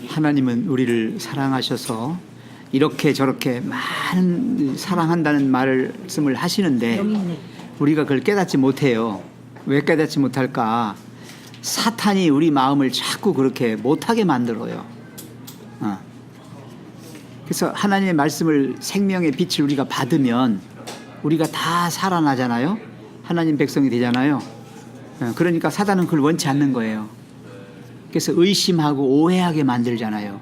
하나님은 우리를 사랑하셔서 이렇게 저렇게 많은 사랑한다는 말씀을 하시는데 우리가 그걸 깨닫지 못해요. 왜 깨닫지 못할까? 사탄이 우리 마음을 자꾸 그렇게 못하게 만들어요. 그래서 하나님의 말씀을, 생명의 빛을 우리가 받으면 우리가 다 살아나잖아요. 하나님 백성이 되잖아요. 그러니까 사단은 그걸 원치 않는 거예요. 그래서 의심하고 오해하게 만들잖아요.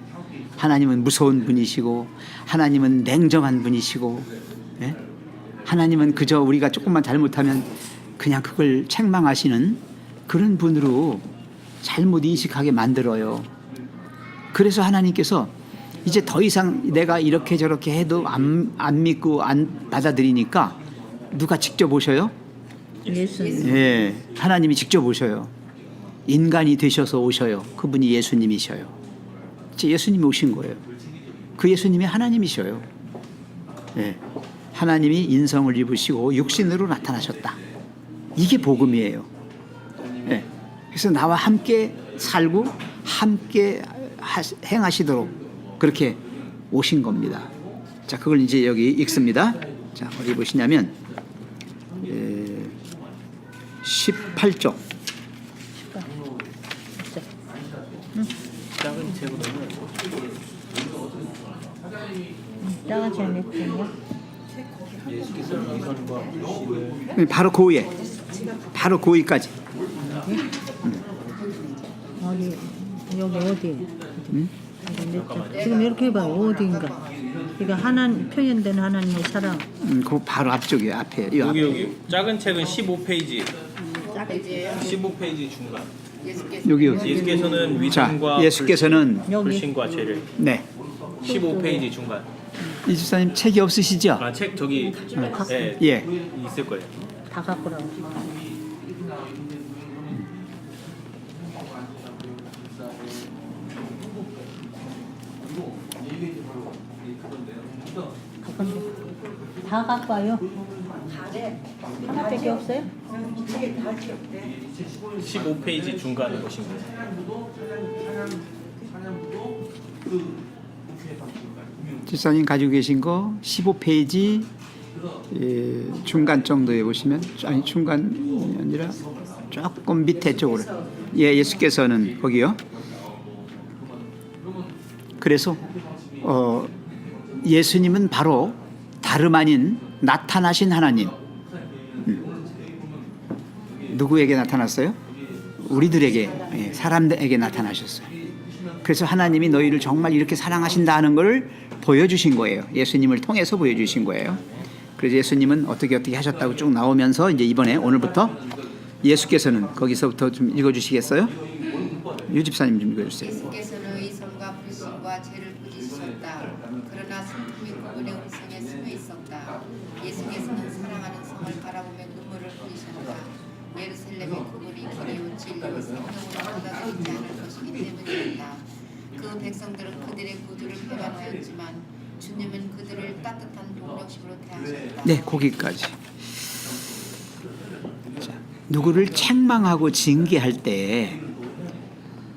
하나님은 무서운 분이시고, 하나님은 냉정한 분이시고, 예? 하나님은 그저 우리가 조금만 잘못하면 그냥 그걸 책망하시는 그런 분으로 잘못 인식하게 만들어요. 그래서 하나님께서 이제 더 이상 내가 이렇게 저렇게 해도 안 믿고 안 받아들이니까 누가 직접 오셔요? 예수님. 예, 하나님이 직접 오셔요. 인간이 되셔서 오셔요. 그분이 예수님이셔요. 이제 예수님이 오신 거예요. 그 예수님이 하나님이셔요. 예, 하나님이 인성을 입으시고 육신으로 나타나셨다. 이게 복음이에요. 예, 그래서 나와 함께 살고 함께 행하시도록 그렇게 오신 겁니다. 자, 그걸 이제 여기 읽습니다. 자, 어디 보시냐면 18쪽. 작은 책으로는 작은 책 몇 개냐? 예수께서 위선과 불신을 바로 고위에, 바로 고위까지. 어디 여기 어디? 지금 이렇게 해봐. 어디인가? 이거 표현된 하나님의 사랑. 그 바로 앞쪽이에요. 앞에. 이 앞에. 여기 작은 책은 15페이지 15페이지 중간 여기. 예수께서는 자, 위선과 예수께서는 불신과 죄를 네. 15페이지 중간. 이 집사님 책이 없으시죠? 아, 책 저기 네, 예. 있을 거예요. 다 갖고 나와. 다 갖고 와요. 하나밖에 없어요? 15페이지 중간에 보시면 돼요. 집사님 가지고 계신 거 15페이지 중간 정도에 보시면, 아니 중간이 아니라 조금 밑에 쪽으로. 예, 예수께서는 거기요. 그래서 예수님은 바로 다름 아닌 나타나신 하나님. 누구에게 나타났어요? 우리들에게, 사람들에게 나타나셨어요. 그래서 하나님이 너희를 정말 이렇게 사랑하신다는 걸 보여주신 거예요. 예수님을 통해서 보여주신 거예요. 그래서 예수님은 어떻게 하셨다고 쭉 나오면서 이제 이번에 오늘부터 예수께서는 거기서부터 좀 읽어주시겠어요? 유 집사님 좀 읽어주세요. 예수께서는 의선과 불신과 죄를 꾸짖으셨다. 그러나 성품이 그분의 음성에 숨어 있었다. 예수께서는 사랑하는 성을 바라보며 눈물을 흘리셨다. 예루살렘이 그분이 길이요 진리요 생명으로 받아들이지 않을 것이기 때문이었다. 그 백성들은 그들의 구두를 배반하였지만 주님은 그들을 따뜻한 동력심으로 대하셨다. 네, 거기까지. 자, 누구를 책망하고 징계할 때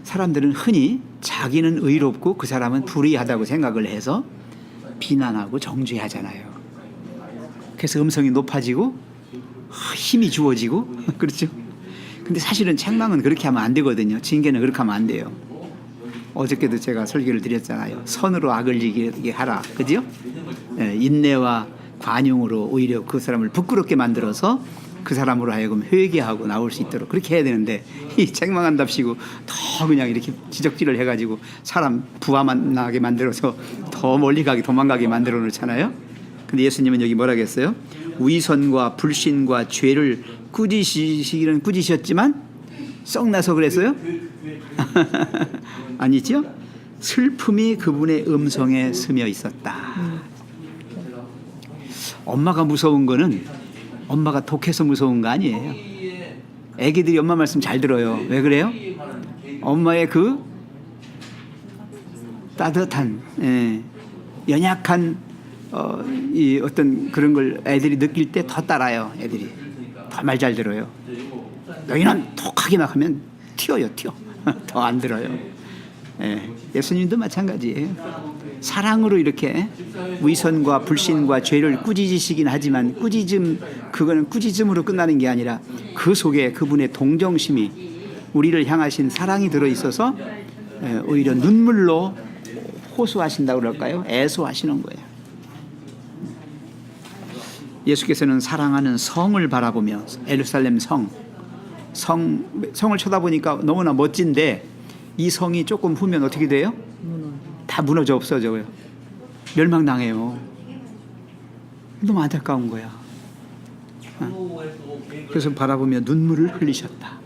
사람들은 흔히 자기는 의롭고 그 사람은 불의하다고 생각을 해서 비난하고 정죄하잖아요. 그래서 음성이 높아지고 힘이 주어지고 그렇죠. 근데 사실은 책망은 그렇게 하면 안 되거든요. 징계는 그렇게 하면 안 돼요. 어저께도 제가 설교를 드렸잖아요. 선으로 악을 이기게 하라. 그죠? 인내와 관용으로 오히려 그 사람을 부끄럽게 만들어서 그 사람으로 하여금 회개하고 나올 수 있도록 그렇게 해야 되는데, 이 책망한답시고 더 그냥 이렇게 지적질을 해가지고 사람 부하만 나게 만들어서 더 멀리 가게 도망가게 만들어 놓잖아요. 근데 예수님은 여기 뭐라 했어요? 위선과 불신과 죄를 꾸짖으시기는 꾸짖으셨지만 썩나서 그랬어요? 아니죠? 슬픔이 그분의 음성에 스며 있었다. 엄마가 무서운 거는 엄마가 독해서 무서운 거 아니에요. 애기들이 엄마 말씀 잘 들어요. 왜 그래요? 엄마의 그 따뜻한, 연약한 이 어떤 그런 걸 애들이 느낄 때 더 따라요. 애들이 더 말 잘 들어요. 너희는 독하게 막 하면 튀어요, 튀어. 더 안 들어요. 예, 예수님도 마찬가지예요. 사랑으로 이렇게 위선과 불신과 죄를 꾸짖으시긴 하지만 그거는 꾸짖음으로 끝나는 게 아니라 그 속에 그분의 동정심이 우리를 향하신 사랑이 들어있어서 오히려 눈물로 호소하신다고 그럴까요? 애소하시는 거예요. 예수께서는 사랑하는 성을 바라보며 예루살렘 성을 쳐다보니까 너무나 멋진데 이 성이 조금 후면 어떻게 돼요? 다 무너져 없어져요. 멸망당해요. 너무 안타까운 거야. 그래서 바라보며 눈물을 흘리셨다.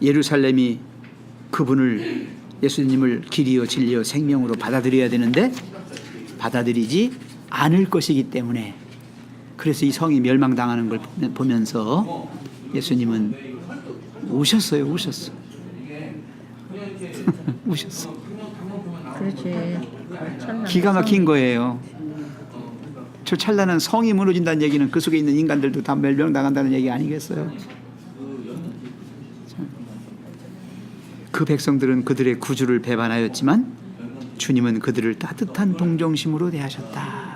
예루살렘이 그분을 예수님을 길이요 진리요 생명으로 받아들여야 되는데 받아들이지 않을 것이기 때문에 그래서 이 성이 멸망당하는 걸 보면서 예수님은 우셨어요. 우셨어. 그렇지. 기가 막힌 거예요. 저 찬란한 성이 무너진다는 얘기는 그 속에 있는 인간들도 다 멸망당한다는 얘기 아니겠어요? 그 백성들은 그들의 구주를 배반하였지만 주님은 그들을 따뜻한 동정심으로 대하셨다.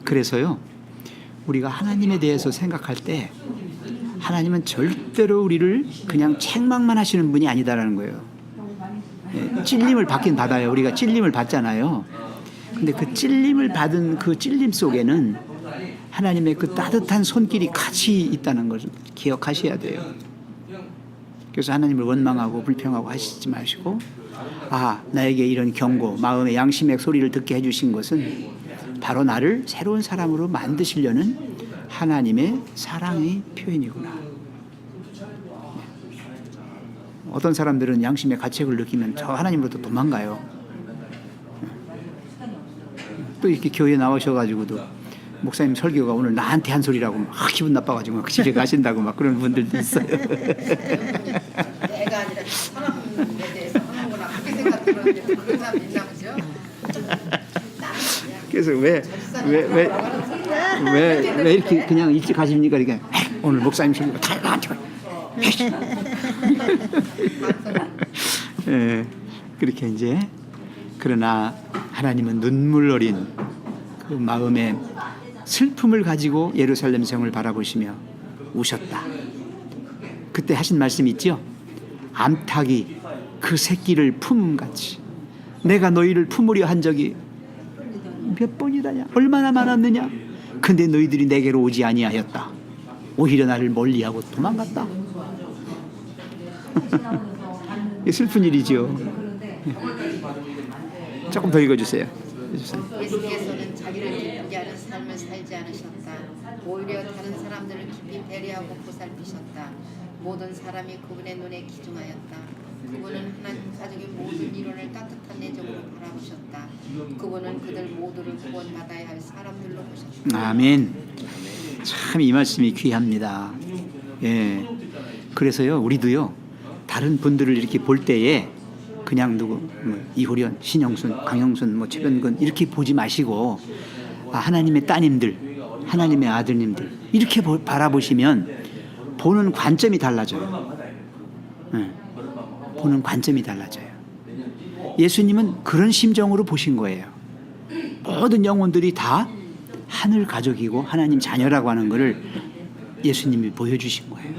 그래서요, 우리가 하나님에 대해서 생각할 때 하나님은 절대로 우리를 그냥 책망만 하시는 분이 아니다라는 거예요. 찔림을 받긴 받아요. 우리가 찔림을 받잖아요. 근데 그 찔림을 받은 그 찔림 속에는 하나님의 그 따뜻한 손길이 같이 있다는 것을 기억하셔야 돼요. 그래서 하나님을 원망하고 불평하고 하시지 마시고, 나에게 이런 경고, 마음의 양심의 소리를 듣게 해주신 것은 바로 나를 새로운 사람으로 만드시려는 하나님의 사랑의 표현이구나. 어떤 사람들은 양심의 가책을 느끼면 저 하나님으로부터 도망가요. 또 이렇게 교회에 나오셔가지고도 목사님 설교가 오늘 나한테 한 소리라고 막 기분 나빠가지고 막 집에 가신다고 막 그런 분들도 있어요. 내가 아니라 사람에 대해서 하는구나 그렇게 생각하는데 그런 사람 있나 보죠. 그래서 왜 이렇게 그냥 일찍 가십니까? 이렇게 오늘 목사님 설교가 다 나한테 그렇게 이제 그러나 하나님은 눈물 어린 그 마음의 슬픔을 가지고 예루살렘 성을 바라보시며 우셨다. 그때 하신 말씀 있죠? 암탉이 그 새끼를 품음같이 내가 너희를 품으려 한 적이 몇 번이다냐? 얼마나 많았느냐? 근데 너희들이 내게로 오지 아니하였다. 오히려 나를 멀리하고 도망갔다. 슬픈 일이죠. 조금 더 읽어주세요. 예수께서는 자기를 기쁘게 하는 삶을 살지 않으셨다. 오히려 다른 사람들을 깊이 배려하고 보살피셨다. 모든 사람이 그분의 눈에 기중하였다. 그분은 하나님 가족의 모든 일원을 따뜻한 내적으로 바라보셨다. 그분은 그들 모두를 구원받아야 할 사람들로 보셨다. 아멘. 참 이 말씀이 귀합니다. 예. 그래서요, 우리도요, 다른 분들을 이렇게 볼 때에 그냥 이호련, 신영순, 강영순, 최변근 이렇게 보지 마시고 하나님의 따님들, 하나님의 아드님들 이렇게 바라보시면 보는 관점이 달라져요. 보는 관점이 달라져요. 예수님은 그런 심정으로 보신 거예요. 모든 영혼들이 다 하늘 가족이고 하나님 자녀라고 하는 것을 예수님이 보여주신 거예요.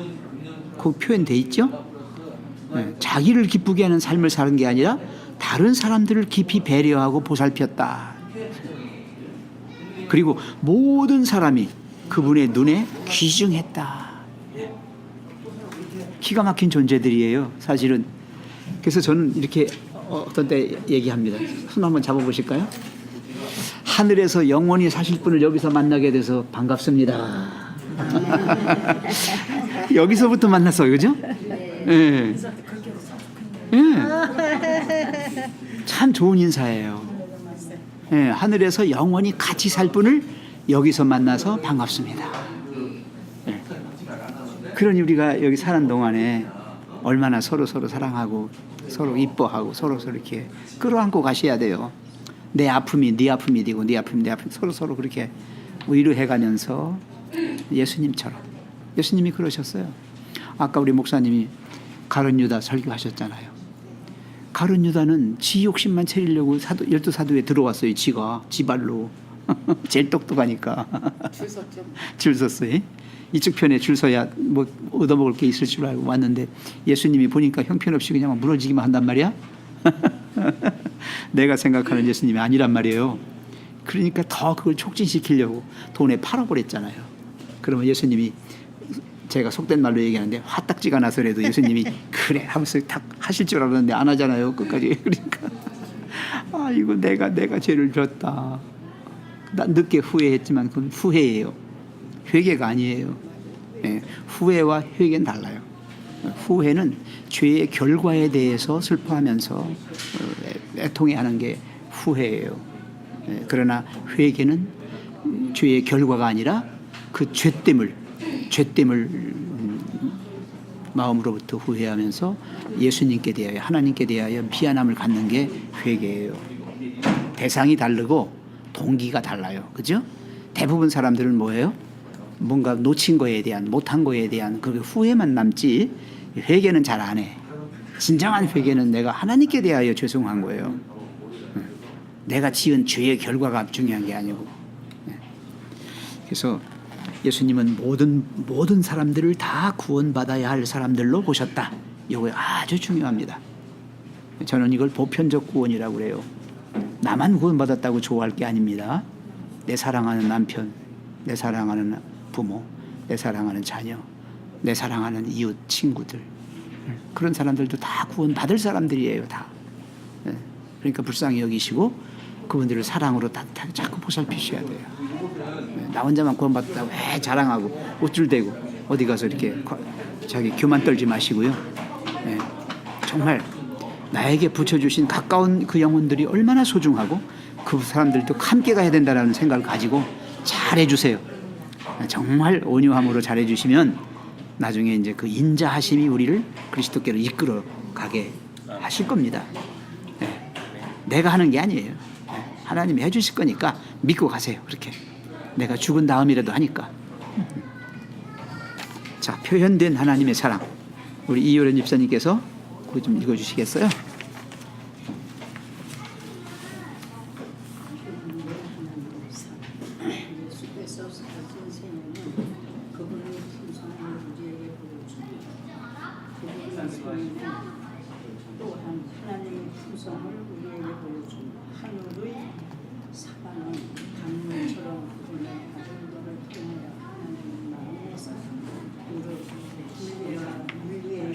그 표현돼 있죠? 자기를 기쁘게 하는 삶을 사는 게 아니라 다른 사람들을 깊이 배려하고 보살폈다. 그리고 모든 사람이 그분의 눈에 귀중했다. 기가 막힌 존재들이에요, 사실은. 그래서 저는 이렇게 어떤 때 얘기합니다. 손 한번 잡아보실까요? 하늘에서 영원히 사실 분을 여기서 만나게 돼서 반갑습니다. 여기서부터 만났어요, 그죠? 예. 참 좋은 인사예요. 하늘에서 영원히 같이 살 분을 여기서 만나서 반갑습니다. 그러니 우리가 여기 사는 동안에 얼마나 서로 사랑하고 서로 이뻐하고 서로 이렇게 끌어안고 가셔야 돼요. 내 아픔이 네 아픔이 되고 네 아픔이 내 아픔이 서로 그렇게 위로해가면서 예수님처럼. 예수님이 그러셨어요. 아까 우리 목사님이 가룟 유다 설교하셨잖아요. 가룟 유다는 지 욕심만 채리려고 열두 사도에 들어왔어요. 지가 지발로 제일 똑똑하니까 줄 섰죠. 줄 섰어요. 이쪽 편에 줄 서야 뭐 얻어먹을 게 있을 줄 알고 왔는데 예수님이 보니까 형편없이 그냥 무너지기만 한단 말이야. 내가 생각하는 예수님이 아니란 말이에요. 그러니까 더 그걸 촉진시키려고 돈에 팔아버렸잖아요. 그러면 예수님이, 제가 속된 말로 얘기하는데 화딱지가 나서라도 예수님이 그래 하면서 탁 하실 줄 알았는데 안 하잖아요. 끝까지. 그러니까 이거 내가 죄를 졌다. 난 늦게 후회했지만 그건 후회예요. 회개가 아니에요. 예, 후회와 회개는 달라요. 후회는 죄의 결과에 대해서 슬퍼하면서 애통해하는 게 후회예요. 예, 그러나 회개는 죄의 결과가 아니라 그 죄됨을 마음으로부터 후회하면서 예수님께 대하여, 하나님께 대하여 미안함을 갖는 게 회개예요. 대상이 다르고 동기가 달라요. 그죠? 대부분 사람들은 뭐예요? 뭔가 놓친 거에 대한, 못한 거에 대한 그 후회만 남지 회개는 잘 안 해. 진정한 회개는 내가 하나님께 대하여 죄송한 거예요. 내가 지은 죄의 결과가 중요한 게 아니고. 그래서 예수님은 모든 사람들을 다 구원받아야 할 사람들로 보셨다. 이거 아주 중요합니다. 저는 이걸 보편적 구원이라고 그래요. 나만 구원받았다고 좋아할 게 아닙니다. 내 사랑하는 남편, 내 사랑하는 부모, 내 사랑하는 자녀, 내 사랑하는 이웃, 친구들, 그런 사람들도 다 구원받을 사람들이에요. 다. 그러니까 불쌍히 여기시고 그분들을 사랑으로 자꾸 보살피셔야 돼요. 나 혼자만 구원받았다고 왜 자랑하고 우쭐대고 어디 가서 이렇게 자기 교만 떨지 마시고요. 정말 나에게 붙여주신 가까운 그 영혼들이 얼마나 소중하고 그 사람들도 함께 가야 된다는 생각을 가지고 잘해주세요. 정말 온유함으로 잘해주시면 나중에 이제 그 인자하심이 우리를 그리스도께로 이끌어 가게 하실 겁니다. 내가 하는 게 아니에요. 하나님이 해주실 거니까 믿고 가세요. 그렇게 내가 죽은 다음이라도 하니까. 자, 표현된 하나님의 사랑, 우리 이효련 집사님께서 그거 좀 읽어주시겠어요? 또한 하나님의 풍성을 우리에게 보여준 하늘의 사방은 강물처럼 그분의 아들들을 통하여 하나님의 마음에서 우리에게로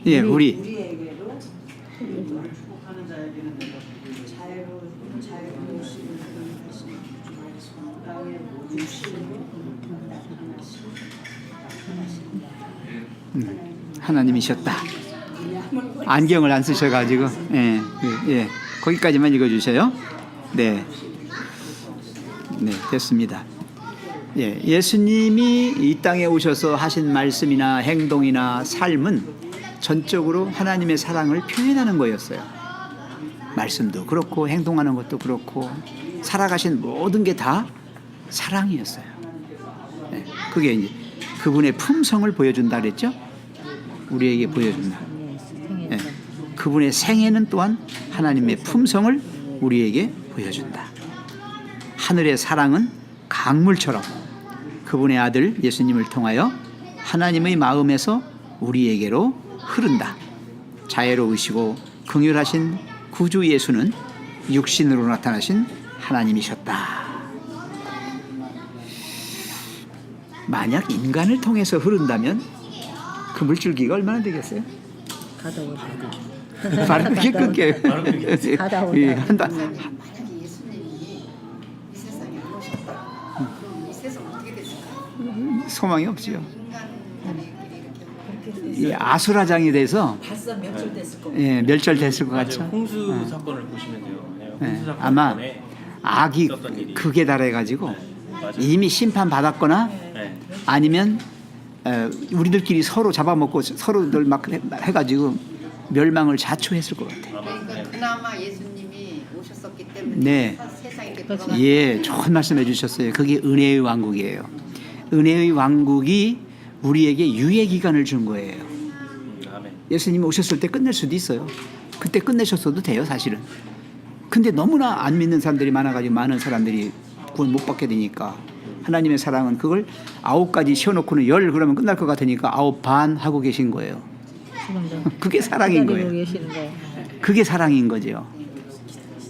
예, 우리에게로 축복하는 자에게는 자유로우시는 하신 땅의 육신으로 하나님이셨다. 안경을 안 쓰셔가지고 예, 거기까지만 읽어주세요. 네, 됐습니다. 예수님이 이 땅에 오셔서 하신 말씀이나 행동이나 삶은 전적으로 하나님의 사랑을 표현하는 거였어요. 말씀도 그렇고 행동하는 것도 그렇고 살아가신 모든 게 다 사랑이었어요. 그게 이제 그분의 품성을 보여준다 그랬죠? 우리에게 보여준다. 그분의 생애는 또한 하나님의 품성을 우리에게 보여준다. 하늘의 사랑은 강물처럼 그분의 아들 예수님을 통하여 하나님의 마음에서 우리에게로 흐른다. 자애로우시고 긍휼하신 구주 예수는 육신으로 나타나신 하나님이셨다. 만약 인간을 통해서 흐른다면 그 물줄기가 얼마나 되겠어요? 바로 그렇게 끊겨요. 한다. 만약에 예수님이 이 세상에 안 오셨다. 그럼 이 세상 어떻게 됐을까요? 소망이 없지요. 인간들이 이렇게 아수라장이 돼서 벌써 멸절됐을 겁니다. 멸절됐을 것 같죠. 홍수 사건을 보시면 돼요. 홍수 사건 아마 때문에 악이 있었던 일이. 극에 달해가지고 맞아요. 이미 심판 받았거나 네. 아니면 우리들끼리 서로 잡아먹고 서로들 막 해가지고 멸망을 자초했을 것 같아요. 그러니까 그나마 예수님이 오셨었기 때문에 네. 세상에 이렇게 그렇죠. 돌아가는 좋은 말씀 해주셨어요. 그게 은혜의 왕국이에요. 은혜의 왕국이 우리에게 유예 기간을 준 거예요. 아멘. 예수님이 오셨을 때 끝낼 수도 있어요. 그때 끝내셨어도 돼요, 사실은. 근데 너무나 안 믿는 사람들이 많아가지고 많은 사람들이 구원 못 받게 되니까 하나님의 사랑은 그걸 9가지 세워놓고는 10 그러면 끝날 것 같으니까 9 반 하고 계신 거예요. 지금도 그게 사랑인 기다리고 거예요. 계시는 거예요. 그게 사랑인 거죠.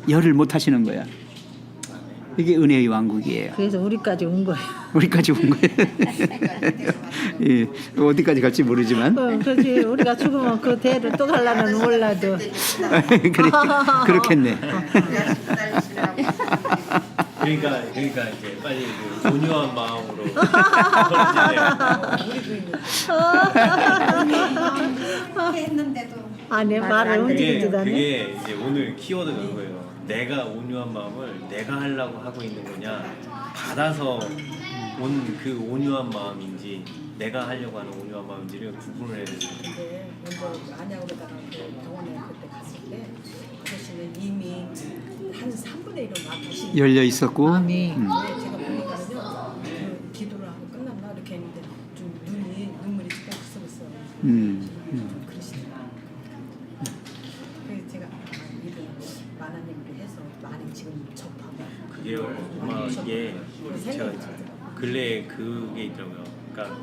10을 못 하시는 거야. 이게 은혜의 왕국이에요. 그래서 우리까지 온 거예요. 우리까지 온 거예요. 예, 어디까지 갈지 모르지만 그렇지. 우리가 죽으면 그 대를 또 가려면 몰라도. 그렇겠네. 그러니까 이제 빨리 그 온유한 마음으로 했는데도 아내 말을 움직이지도 않네. 그게 이제 오늘 키워드가 그거예요. 내가 온유한 마음을 내가 하려고 하고 있는 거냐, 받아서 온 그 온유한 마음인지 내가 하려고 하는 온유한 마음인지를 구분을 해야 되는 거예요. 근데 먼저 안양으로다가 그 병원에 그때 갔을 때 아저씨는 이미 한 3분의 1은 막 계시는 열려 있었고. 아멘. 제가 보니까는요 그 기도를 하고 끝났나 이렇게 했는데 좀 눈물이 조금 있었어요. 그러시더라고요. 그래서 제가 이들 만화님으로 해서 많이 지금 접하고 그게요. 아마 이게 제가 근래에 그게 있더라고요. 그러니까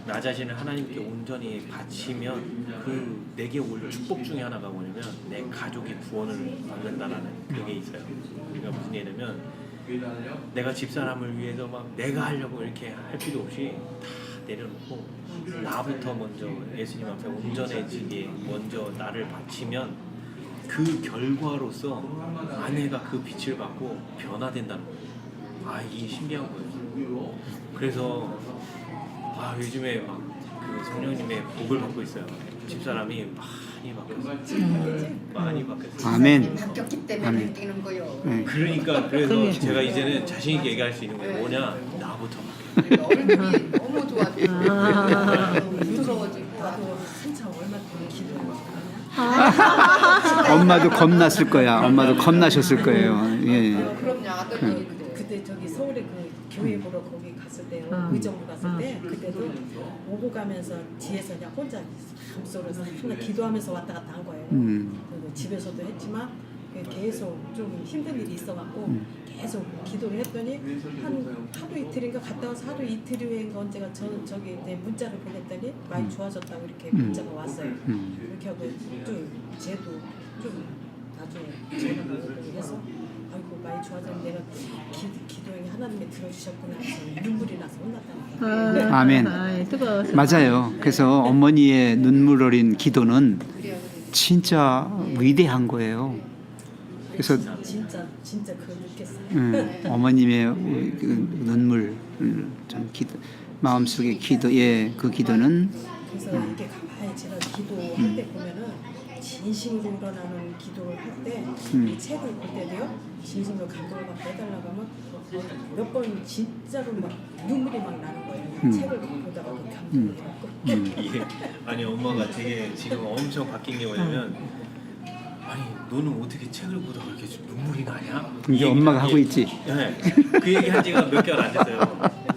나 자신을 하나님께 온전히 바치면 그 내게 올 축복 중에 하나가 뭐냐면 내 가족의 구원을 받는다라는 그게 있어요. 그러니까 무슨 얘기냐면 내가 집사람을 위해서 막 내가 하려고 이렇게 할 필요 없이 다 내려놓고 나부터 먼저 예수님 앞에 온전해지게 먼저 나를 바치면 그 결과로서 아내가 그 빛을 받고 변화된다는 거예요. 아, 이게 신기한 거예요. 그래서 요즘에 막 그 성령님의 복을 받고 있어요. 집사람이 많이 바뀌었어요. 많이 바뀌었어요. 아멘. 바뀌었기 때문에 아멘. 뛰는 거요. 그러니까 그래서 제가 이제는 자신 있게 얘기할 수 있는 게 뭐냐, 나부터 바뀌어. 얼굴이 너무 좋아지고 부드러워지고 나도 한참 얼마 전에 기도하고 엄마도 겁났을 거야. 엄마도 겁나셨을 거예요. 예. 그럼요 아들도 그때 저기 서울에 그 교회 보러 거기 갔을 때요 의정부 갔을 때 그때도 오고 가면서 뒤에서 그냥 혼자 감속으로 맨날 기도하면서 왔다 갔다 한 거예요. 그리고 집에서도 했지만 계속 좀 힘든 일이 있어갖고 계속 기도를 했더니 한 하루 이틀인가 갔다 와서 하루 이틀 후에인가 언제가 저기 내 문자를 보냈더니 많이 좋아졌다고 이렇게 문자가 왔어요. 이렇게 하고 좀 쟤도 좀 나중에 전화를 오고 해서 아이고 많이 좋아졌는데 내가 기도에 하나님이 들어주셨구나 해서 눈물이 나서 혼났다는 거예요. 아멘. 뜨거워서. 맞아요. 그래서 어머니의 눈물 어린 기도는 진짜 위대한 거예요. 그래서 진짜 그걸 느꼈어요. 어머님의 그 눈물, 좀 기도, 마음속의 기도, 그 기도는 그래서 이렇게 가만히 제가 기도할 때 보면은 진심으로 일어나는 기도를 할 때 이 책을 볼 때도요 진심으로 감동을 받고 해달라고 하면 몇 번 진짜로 막 눈물이 막 나는 거예요. 책을 보다가 그 감동을 받고 이게 아니 엄마가 되게 지금 엄청 바뀐 게 뭐냐면 아니 너는 어떻게 책을 보다가 이렇게 눈물이 나냐? 이게 엄마가 하고 있지. 네, 그 얘기 한 지가 몇 개월 안 됐어요.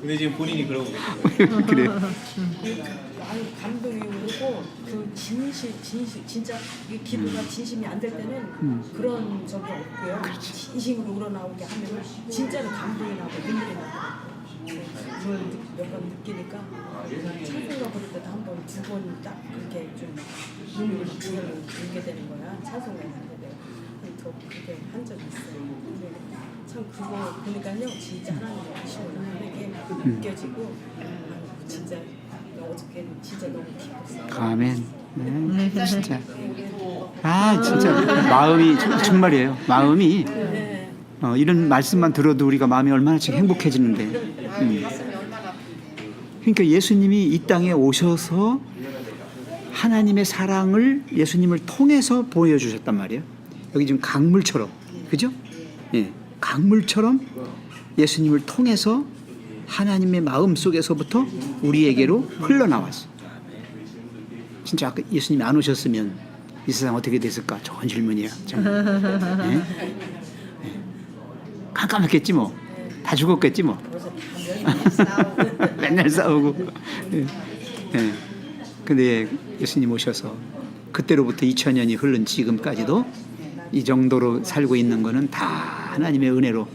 근데 지금 본인이 그러고 계세요. 그래. 아유 감동이 오고 그 진짜 이 기도가 진심이 안 될 때는 그런 적이 없고요. 진심으로 우러나오게 하면은 진짜로 감동이 나고 눈물이 나고 그걸 몇 번 느끼니까 찬송가 부를 때도 한 번, 두 번 딱 그렇게 좀 눈물이 막 지혈로 울게 되는 거야. 찬송가 했는데 더 그렇게 한 적이 있어요. 근데 참 그거 보니까요 진짜 하나님의 하시구나 하는 게 느껴지고 진짜 어저께는 진짜 너무 기뻤어요. 아멘. 네, 진짜. 진짜 마음이 정말이에요. 마음이 이런 말씀만 들어도 우리가 마음이 얼마나 지금 행복해지는데. 가슴이 얼마나 아픈데 그러니까 예수님이 이 땅에 오셔서 하나님의 사랑을 예수님을 통해서 보여주셨단 말이에요. 여기 지금 강물처럼, 그죠? 예, 강물처럼 예수님을 통해서 하나님의 마음 속에서부터 우리에게로 흘러나왔어. 진짜 아까 예수님이 안 오셨으면 이 세상 어떻게 됐을까? 좋은 질문이야. 예? 예. 깜깜했겠지 뭐. 다 죽었겠지 뭐. 맨날 싸우고. 예. 예. 근데 예수님 오셔서 그때로부터 2000년이 흐른 지금까지도 이 정도로 살고 있는 거는 다 하나님의 은혜로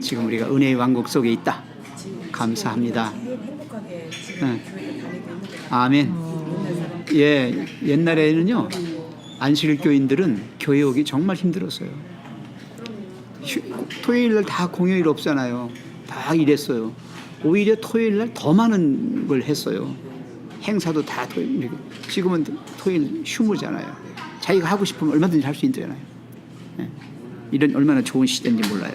지금 우리가 은혜의 왕국 속에 있다. 감사합니다. 행복하게 지금 네. 교회를 다니고 있는 것 같아요. 아멘. 옛날 사람 예, 옛날에는요 안식 교인들은 교회 오기 정말 힘들었어요. 토요일 날 다 공휴일 없잖아요. 다 일했어요. 오히려 토요일 날 더 많은 걸 했어요. 행사도 다 토요일. 지금은 토요일 휴무잖아요. 자기가 하고 싶으면 얼마든지 할 수 있잖아요. 예. 이런 얼마나 좋은 시대인지 몰라요.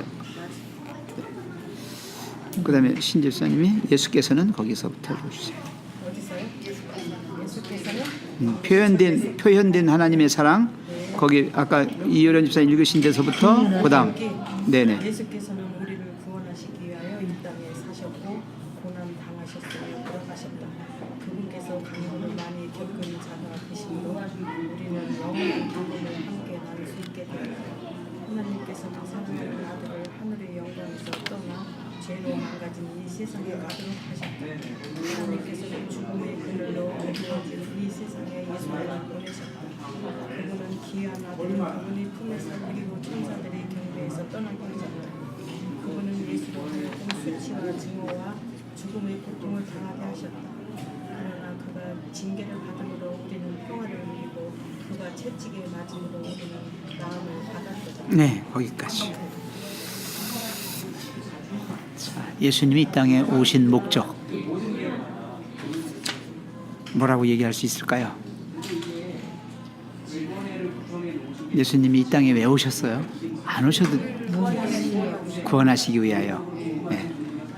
그다음에 신 집사님이 예수께서는 거기서부터 해주세요. 어디서요? 예수께서는 표현된 하나님의 사랑 거기 아까 이효련 집사 읽으신 데서부터 그다음 네네 예수께서는 우리를 구원하시기 위하여 이 땅에 사셨고 고난 당하셨으며 돌아가셨다. 그분께서 강림을 많이 겪은 자가 되심으로 우리는 영원한 기쁨을 함께 나눌 수 있게 되었다. 하나님께서는 사랑하는 아들을 하늘의 영광에서 떠나 죄로 망가진 이 세상에 가도록 하셨다. 하나님께서는 죽음의 그늘로 어두워진 이 세상에 예수를 보내셨다. 그분은 귀한 아들, 그분이 품에서 그리고 천사들이 경배에서 떠나게 하셨다. 그분은 예수로 하여금 수치와 증오와 죽음의 고통을 당하게 하셨다. 그러나 그가 징계를 받음으로 우리는 평화를 누리고 그가 채찍에 맞음으로 우리는 나음을 받았다. 네 거기까지. 자, 예수님이 이 땅에 오신 목적 뭐라고 얘기할 수 있을까요? 예수님이 이 땅에 왜 오셨어요? 안 오셔도 구원하시기 위하여. 네.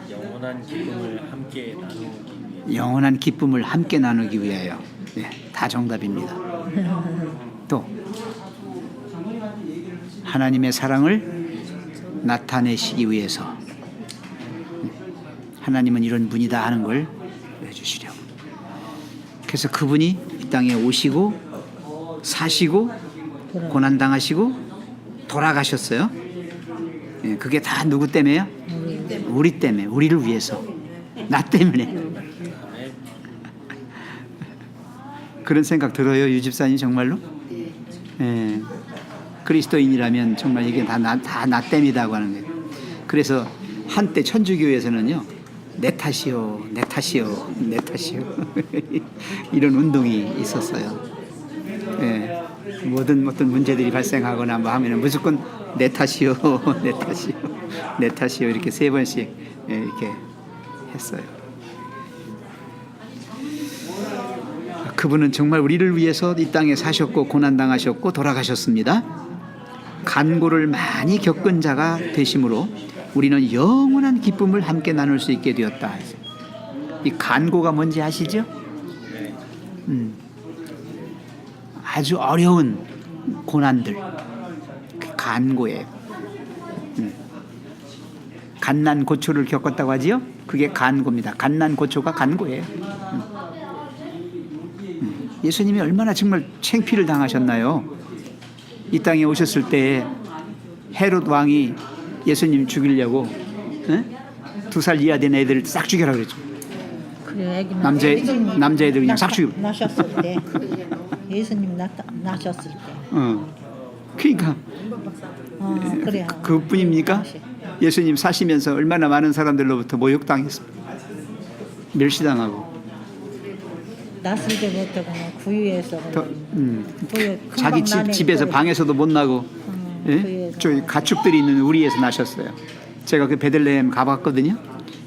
영원한 기쁨을 함께 나누기 위해 영원한 기쁨을 함께 나누기 위하여. 네, 다 정답입니다. 또 하나님의 사랑을 나타내시기 위해서 하나님은 이런 분이다 하는 걸 보여주시려고. 그래서 그분이 이 땅에 오시고 사시고 고난당하시고 돌아가셨어요. 예, 그게 다 누구 때문에요? 우리 때문에, 우리를 위해서, 나 때문에. 그런 생각 들어요, 유 집사님 정말로? 예, 그리스도인이라면 정말 이게 다 나 때문이라고 하는 거예요. 그래서 한때 천주교에서는요, 내 탓이요, 내 탓이요, 내 탓이요 이런 운동이 있었어요. 예, 모든 어떤 문제들이 발생하거나 뭐 하면은 무조건 내 탓이요, 내 탓이요, 내 탓이요 이렇게 세 번씩 예, 이렇게 했어요. 그분은 정말 우리를 위해서 이 땅에 사셨고 고난 당하셨고 돌아가셨습니다. 간고를 많이 겪은 자가 되심으로 우리는 영원한 기쁨을 함께 나눌 수 있게 되었다. 이 간고가 뭔지 아시죠? 아주 어려운 고난들, 그 간고예요. 갓난고초를 겪었다고 하지요? 그게 간고입니다. 갓난고초가 간고예요. 예수님이 얼마나 정말 창피를 당하셨나요? 이 땅에 오셨을 때 헤롯 왕이 예수님 죽이려고 2살 이하 된 애들을 싹 죽여라 그랬죠. 그래, 남자애들 그냥 싹 죽여. 나셨을 때 예수님 나셨을 때. 그러니까 그래. 그뿐입니까? 예수님 사시면서 얼마나 많은 사람들로부터 모욕당했습니다. 멸시당하고. 났을 때부터 그냥 구유에서 자기 집에서 방에서도 못 나고 예? 저희 가축들이 있는 우리에서 나셨어요. 제가 그 베들레헴 가봤거든요.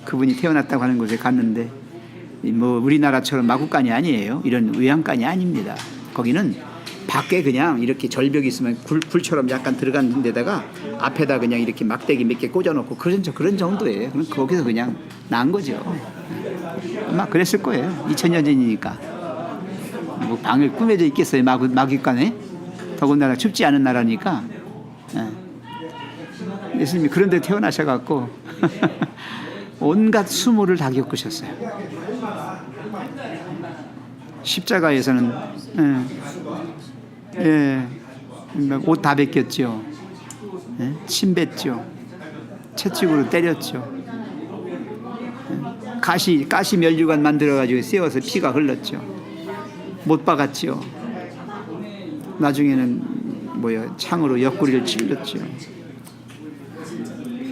그분이 태어났다고 하는 곳에 갔는데 뭐 우리나라처럼 마구간이 아니에요. 이런 외양간이 아닙니다. 거기는 밖에 그냥 이렇게 절벽이 있으면 굴처럼 약간 들어간 데다가 앞에다 그냥 이렇게 막대기 몇 개 꽂아놓고 그런 정도예요. 그럼 거기서 그냥 난 거죠. 아마 그랬을 거예요. 2000년 전이니까. 뭐 방을 꾸며져 있겠어요. 마구간에. 더군다나 춥지 않은 나라니까. 예수님이 그런 데 태어나셔갖고 온갖 수모를 다 겪으셨어요. 십자가에서는 옷 다 벗겼죠. 침 뱉죠. 채찍으로 때렸죠. 가시 면류관 만들어가지고 씌워서 피가 흘렀죠. 못 박았죠. 나중에는 창으로 옆구리를 찔렀죠.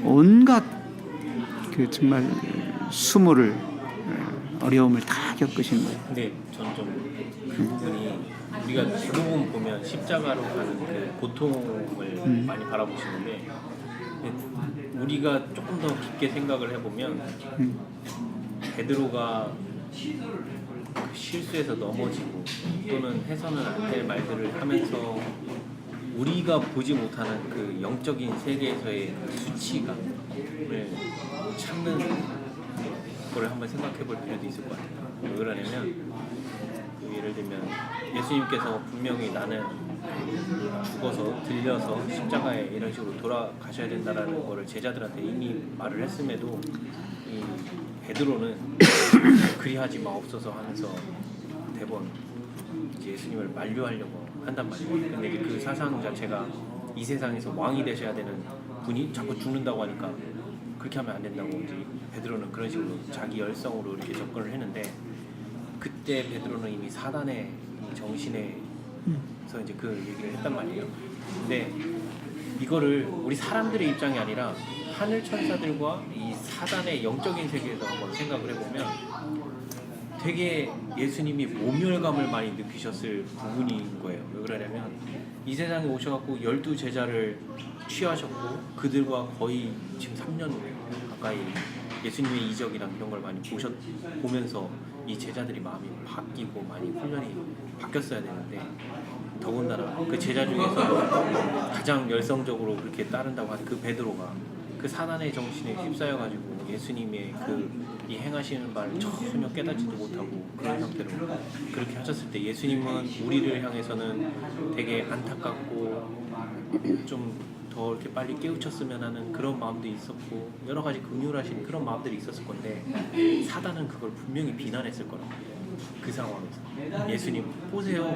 온갖 그 정말 수모를 어려움을 다 겪으신 거예요. 근데 저는 좀 그 부분이 우리가 대부분 보면 십자가로 가는 그 고통을 많이 바라보시는데 우리가 조금 더 깊게 생각을 해보면 베드로가 그 실수해서 넘어지고 또는 해서는 안 될 말들을 하면서 우리가 보지 못하는 그 영적인 세계에서의 수치감을 참는 거를 한번 생각해 볼 필요도 있을 것 같아요. 왜 그러냐면 예를 들면 예수님께서 분명히 나는 죽어서 들려서 십자가에 이런 식으로 돌아가셔야 된다라는 거를 제자들한테 이미 말을 했음에도 이 베드로는 그리하지 마옵소서 하면서 대번 이제 예수님을 만류하려고 한단 말이에요. 근데 그 사상 자체가 이 세상에서 왕이 되셔야 되는 분이 자꾸 죽는다고 하니까 그렇게 하면 안 된다고 이제 베드로는 그런 식으로 자기 열성으로 이렇게 접근을 했는데 그때 베드로는 이미 사단의 정신에서 이제 그 얘기를 했단 말이에요. 근데 이거를 우리 사람들의 입장이 아니라 하늘 천사들과 이 사단의 영적인 세계에서 한번 생각을 해보면 되게 예수님이 모멸감을 많이 느끼셨을 부분인 거예요. 왜 그러냐면 이 세상에 오셔갖고 12제자를 취하셨고 그들과 거의 지금 3년 가까이 예수님의 이적이랑 이런 걸 많이 보면서 이 제자들이 마음이 바뀌고 많이 훈련이 바뀌었어야 되는데 더군다나 그 제자 중에서 가장 열성적으로 그렇게 따른다고 한 그 베드로가 그 사단의 정신에 휩싸여가지고 예수님의 그 이 행하시는 말을 전혀 깨닫지도 못하고 그런 상태로 그렇게 하셨을 때 예수님은 우리를 향해서는 되게 안타깝고 좀 더 이렇게 빨리 깨우쳤으면 하는 그런 마음도 있었고 여러 가지 긍휼하신 그런 마음들이 있었을 건데 사단은 그걸 분명히 비난했을 거라고 그 상황에서 예수님 보세요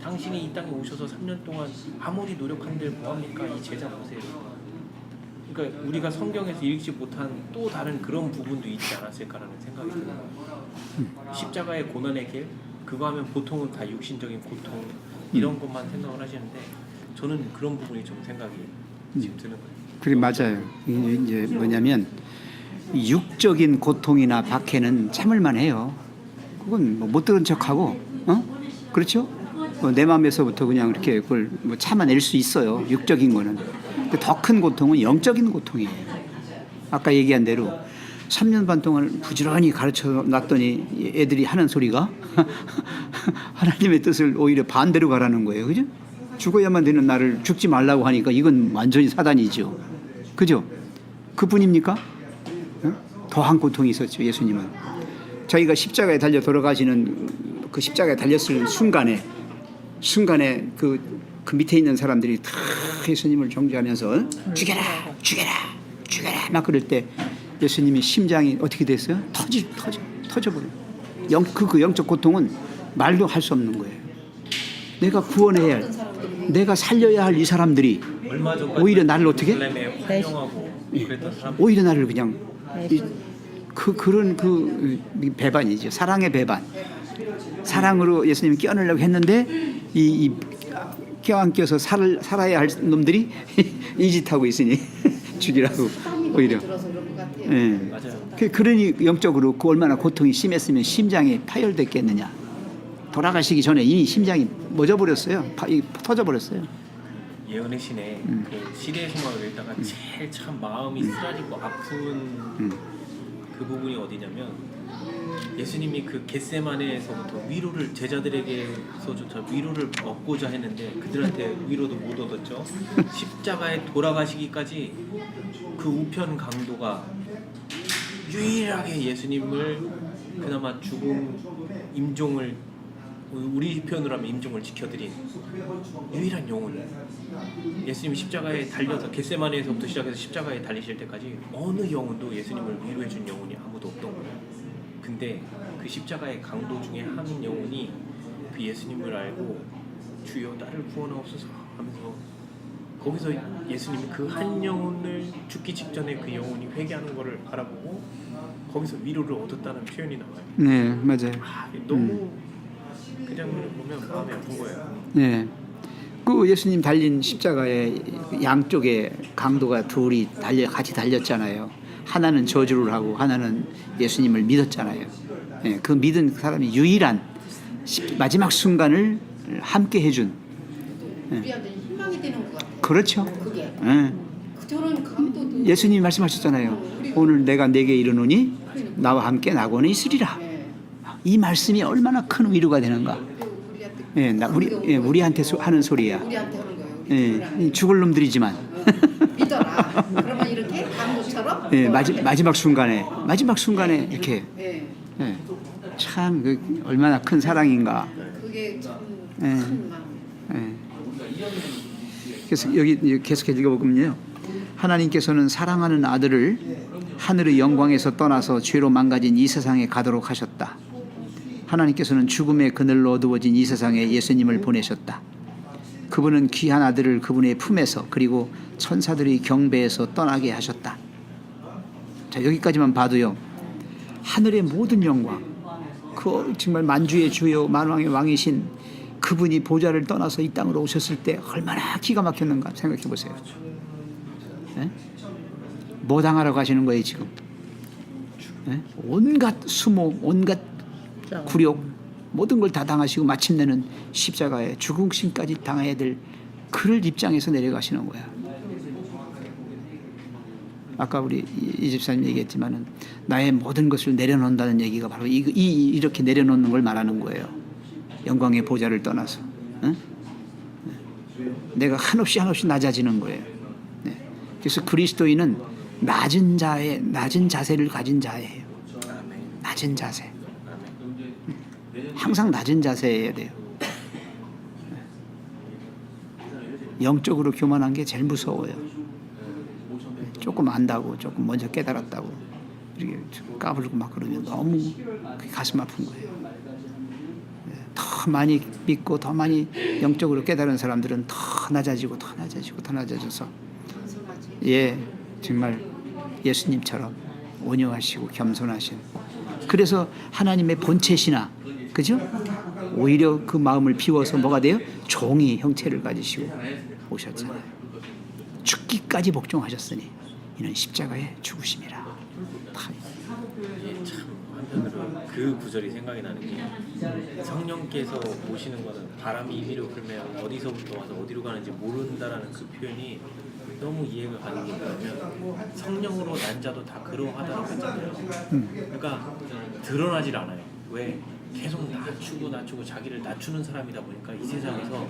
당신이 이 땅에 오셔서 3년 동안 아무리 노력한들 뭐합니까 이 제자 보세요. 그러니까 우리가 성경에서 읽지 못한 또 다른 그런 부분도 있지 않았을까라는 생각이 드는 거예요. 십자가의 고난의 길 그거 하면 보통은 다 육신적인 고통 이런 것만 생각을 하시는데 저는 그런 부분이 좀 생각이 지금 드는 거예요. 그래 맞아요. 이제 뭐냐면 육적인 고통이나 박해는 참을만 해요. 그건 못 들은 척하고, 그렇죠? 내 마음에서부터 그냥 이렇게 그걸 참아낼 수 있어요. 육적인 거는. 더 큰 고통은 영적인 고통이에요. 아까 얘기한 대로 3년 반 동안 부지런히 가르쳐 놨더니 애들이 하는 소리가 하나님의 뜻을 오히려 반대로 가라는 거예요. 그죠? 죽어야만 되는 나를 죽지 말라고 하니까 이건 완전히 사단이죠. 그죠? 그뿐입니까? 더한 고통이 있었죠. 예수님은. 자기가 십자가에 달려 돌아가시는 그 십자가에 달렸을 순간에 그 밑에 있는 사람들이 다 예수님을 정죄하면서 죽여라 막 그럴 때 예수님이 심장이 어떻게 됐어요? 터져버려요. 그 영적 고통은 말도 할 수 없는 거예요. 내가 구원해야 할, 내가 살려야 할 이 사람들이 오히려 나를 어떻게? 오히려 나를 그냥 그런 배반이죠. 사랑의 배반. 사랑으로 예수님이 껴안으려고 했는데 이 껴안겨서 살아야 할 놈들이 이 짓하고 있으니 죽이라고 오히려. 예. 그러니 영적으로 그 얼마나 고통이 심했으면 심장이 파열됐겠느냐. 돌아가시기 전에 이미 심장이 멎어버렸어요. 터져버렸어요. 예언의 신의 그 시대의 소망을 읽다가 제일 참 마음이 쓰라리고 아픈 그 부분이 어디냐면 예수님이 그 겟세마네에서부터 위로를 제자들에게서조차 위로를 얻고자 했는데 그들한테 위로도 못 얻었죠. 십자가에 돌아가시기까지 그 우편 강도가 유일하게 예수님을 그나마 죽음 임종을 우리 편으로 하면 임종을 지켜드린 유일한 영혼 예수님이 십자가에 달려서 겟세마네에서부터 시작해서 십자가에 달리실 때까지 어느 영혼도 예수님을 위로해준 영혼이 아무도 없던 거예요. 근데 그 십자가의 강도 중에 한 영혼이 그 예수님을 알고 주여 나를 구원하옵소서 하면서 거기서 예수님이 그 한 영혼을 죽기 직전에 그 영혼이 회개하는 거를 바라보고 거기서 위로를 얻었다는 표현이 나와요. 네, 맞아요. 너무 그 장면을 보면 마음이 아픈 거예요. 네. 그 예수님 달린 십자가의 양쪽에 강도가 둘이 같이 달렸잖아요. 하나는 저주를 하고 하나는 예수님을 믿었잖아요. 네, 그 믿은 사람이 유일한 마지막 순간을 함께 해준. 우리한테 희망이 되는 것 같아요. 그렇죠. 그게 네. 저런 강도도 예수님이 말씀하셨잖아요. 오늘 내가 내게 이르노니 나와 함께 낙원에 있으리라. 네. 이 말씀이 얼마나 큰 위로가 되는가. 우리한테 예, 우리한테 하는 소리야. 우리한테 하는 거예요. 우리 예, 죽을 놈들이지만. 믿어라. 그러면 이렇게 강도처럼 예, 마지막 순간에 이렇게. 예. 예, 참 얼마나 큰 사랑인가. 그게 참 예. 큰 마음. 예. 그래서 여기 계속해서 읽어보면요. 하나님께서는 사랑하는 아들을 하늘의 영광에서 떠나서 죄로 망가진 이 세상에 가도록 하셨다. 하나님께서는 죽음의 그늘로 어두워진 이 세상에 예수님을 보내셨다. 그분은 귀한 아들을 그분의 품에서 그리고 천사들의 경배에서 떠나게 하셨다. 자, 여기까지만 봐도요. 하늘의 모든 영광, 그 정말 만주의 주요 만왕의 왕이신 그분이 보좌를 떠나서 이 땅으로 오셨을 때 얼마나 기가 막혔는가 생각해 보세요. 네? 뭐 당하라고 하시는 거예요 지금? 네? 온갖 수모, 온갖 굴욕, 모든 걸 다 당하시고 마침내는 십자가에 죽음신까지 당해야 될 그를 입장에서 내려가시는 거야. 아까 우리 이 집사님 얘기했지만은 나의 모든 것을 내려놓는다는 얘기가 바로 이렇게 내려놓는 걸 말하는 거예요. 영광의 보좌를 떠나서. 응? 내가 한없이 낮아지는 거예요. 네. 그래서 그리스도인은 낮은 자세를 가진 자예요. 낮은 자세. 항상 낮은 자세여야 돼요. 영적으로 교만한 게 제일 무서워요. 조금 안다고, 조금 먼저 깨달았다고 이렇게 까불고 막 그러면 너무 가슴 아픈 거예요. 더 많이 믿고 더 많이 영적으로 깨달은 사람들은 더 낮아지고 더 낮아져서 예, 정말 예수님처럼 온유하시고 겸손하신. 그래서 하나님의 본체시나 그죠? 오히려 그 마음을 비워서 뭐가 돼요? 종이 형체를 가지시고 오셨잖아요. 죽기까지 복종하셨으니 이는 십자가의 죽으심이라. 참 한편으로 그 구절이 생각이 나는 게 성령께서 오시는 거는 바람이 임의로 불면 어디서부터 와서 어디로 가는지 모른다라는 그 표현이 너무 이해가 가는 게 뭐냐면 성령으로 난 자도 다 그러하다라고 했잖아요. 그러니까 드러나질 않아요. 왜? 계속 낮추고 자기를 낮추는 사람이다 보니까 이 세상에서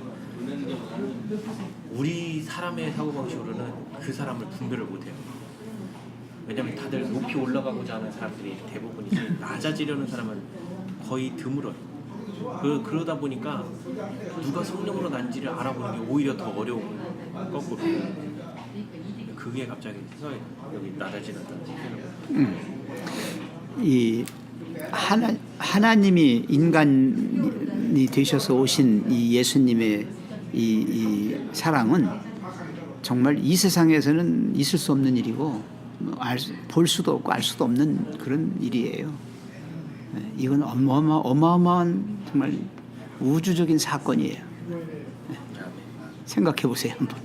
우리 사람의 사고방식으로는 그 사람을 분별을 못해요. 왜냐하면 다들 높이 올라가고자 하는 사람들이 대부분이지 낮아지려는 사람은 거의 드물어요. 그러다 보니까 누가 성령으로 난지를 알아보는 게 오히려 더 어려운 거꾸로. 그게 갑자기 생각이 여기 낮아지는다는 생각이. 이 하나님이 인간이 되셔서 오신 이 예수님의 이 사랑은 정말 이 세상에서는 있을 수 없는 일이고 볼 수도 없고 알 수도 없는 그런 일이에요. 이건 어마어마한 정말 우주적인 사건이에요. 생각해 보세요 한번.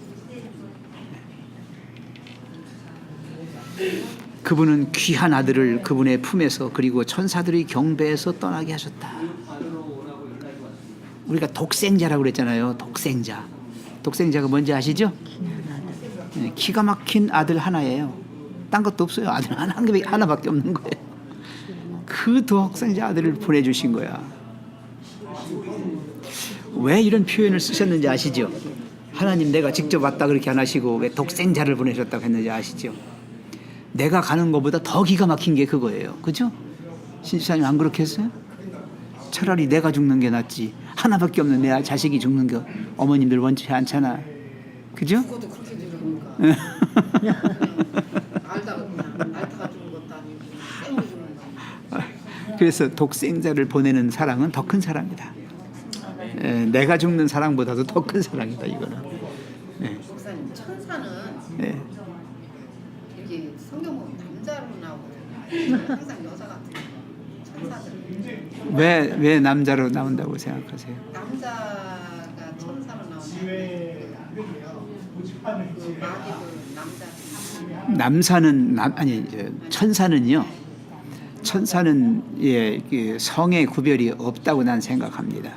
그분은 귀한 아들을 그분의 품에서 그리고 천사들의 경배에서 떠나게 하셨다. 우리가 독생자라고 그랬잖아요. 독생자가 뭔지 아시죠? 기가 막힌 아들 하나예요. 딴 것도 없어요. 아들 하나밖에 없는 거예요. 그 독생자 아들을 보내주신 거야. 왜 이런 표현을 쓰셨는지 아시죠? 하나님 내가 직접 왔다 그렇게 안 하시고 왜 독생자를 보내셨다고 했는지 아시죠? 내가 가는 것보다 더 기가 막힌 게 그거예요. 그죠? 신지사님 안 그렇게 했어요? 차라리 내가 죽는 게 낫지. 하나밖에 없는 내 자식이 죽는 거 어머님들 원치 않잖아. 그죠? 그것도 그렇게 죽으니까 알다가 죽는 것도 아니고 생으로 죽는 거. 그래서 독생자를 보내는 사랑은 더 큰 사랑이다. 내가 죽는 사랑보다도 더 큰 사랑이다 이거는. 목사님 천사는 네. 이게 성경 보면 남자로 나오거든요. 항상 여자 같은 천사들은 왜 남자로 나온다고 생각하세요? 남자가 천사로 나오는데 그 마귀도 남자. 남사는 천사는요. 천사는 그 성의 구별이 없다고 난 생각합니다.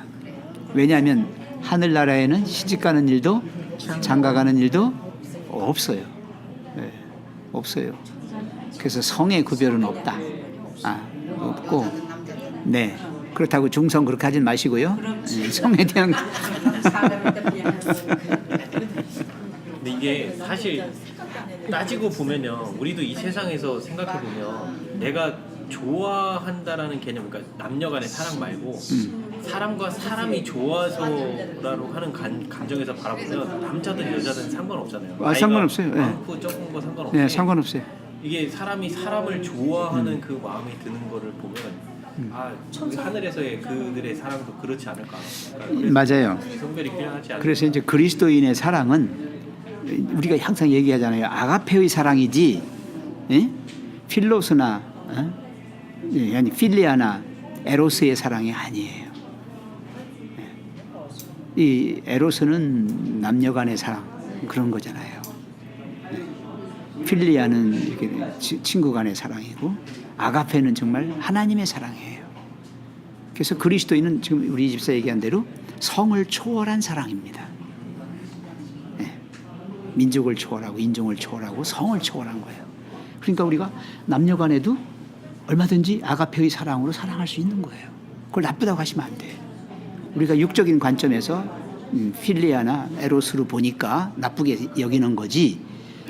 왜냐하면 하늘나라에는 시집가는 일도 장가가는 일도 없어요. 네, 없어요. 그래서 성의 구별은 없다. 없고, 네, 그렇다고 중성 그렇게 하진 마시고요. 네, 성에 대한 근데 이게 사실 따지고 보면요, 우리도 이 세상에서 생각해 보면 내가 좋아한다라는 개념, 그러니까 남녀간의 사랑 말고 사람과 사람이 좋아서라고 하는 감정에서 바라보면 남자든 여자든 상관없잖아요. 상관없어요. 네. 많고 적은 거 상관없어요. 네, 상관없어요. 이게 사람이 사람을 좋아하는 그 마음이 드는 거를 보면 하늘에서의 그들의 사랑도 그렇지 않을까. 그러니까 맞아요. 성별이 필요하지 않을까. 그래서 이제 그리스도인의 사랑은 우리가 항상 얘기하잖아요. 아가페의 사랑이지, 예? 필로스나 아니 필리아나 에로스의 사랑이 아니에요. 이 에로스는 남녀간의 사랑 그런 거잖아요. 필리아는 이렇게 친구간의 사랑이고 아가페는 정말 하나님의 사랑이에요. 그래서 그리스도인은 지금 우리 집사 얘기한 대로 성을 초월한 사랑입니다. 민족을 초월하고 인종을 초월하고 성을 초월한 거예요. 그러니까 우리가 남녀간에도 얼마든지 아가페의 사랑으로 사랑할 수 있는 거예요. 그걸 나쁘다고 하시면 안 돼요. 우리가 육적인 관점에서 필리아나 에로스로 보니까 나쁘게 여기는 거지,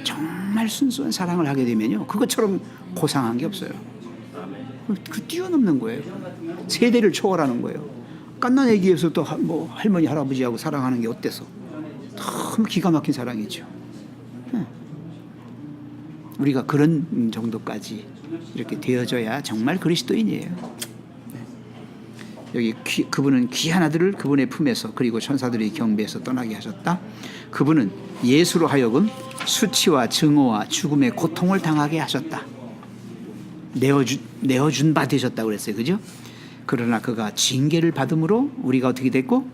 정말 순수한 사랑을 하게 되면요, 그것처럼 고상한 게 없어요. 그 뛰어넘는 거예요. 세대를 초월하는 거예요. 깐난 애기에서 또 뭐 할머니 할아버지하고 사랑하는 게 어때서? 너무 기가 막힌 사랑이죠. 우리가 그런 정도까지 이렇게 되어져야 정말 그리스도인이에요. 여기 그분은 귀한 아들을 그분의 품에서 그리고 천사들의 경배에서 떠나게 하셨다. 그분은 예수로 하여금 수치와 증오와 죽음의 고통을 당하게 하셨다. 내어준 바 되셨다고 그랬어요. 그죠? 그러나 그가 징계를 받음으로 우리가 어떻게 됐고?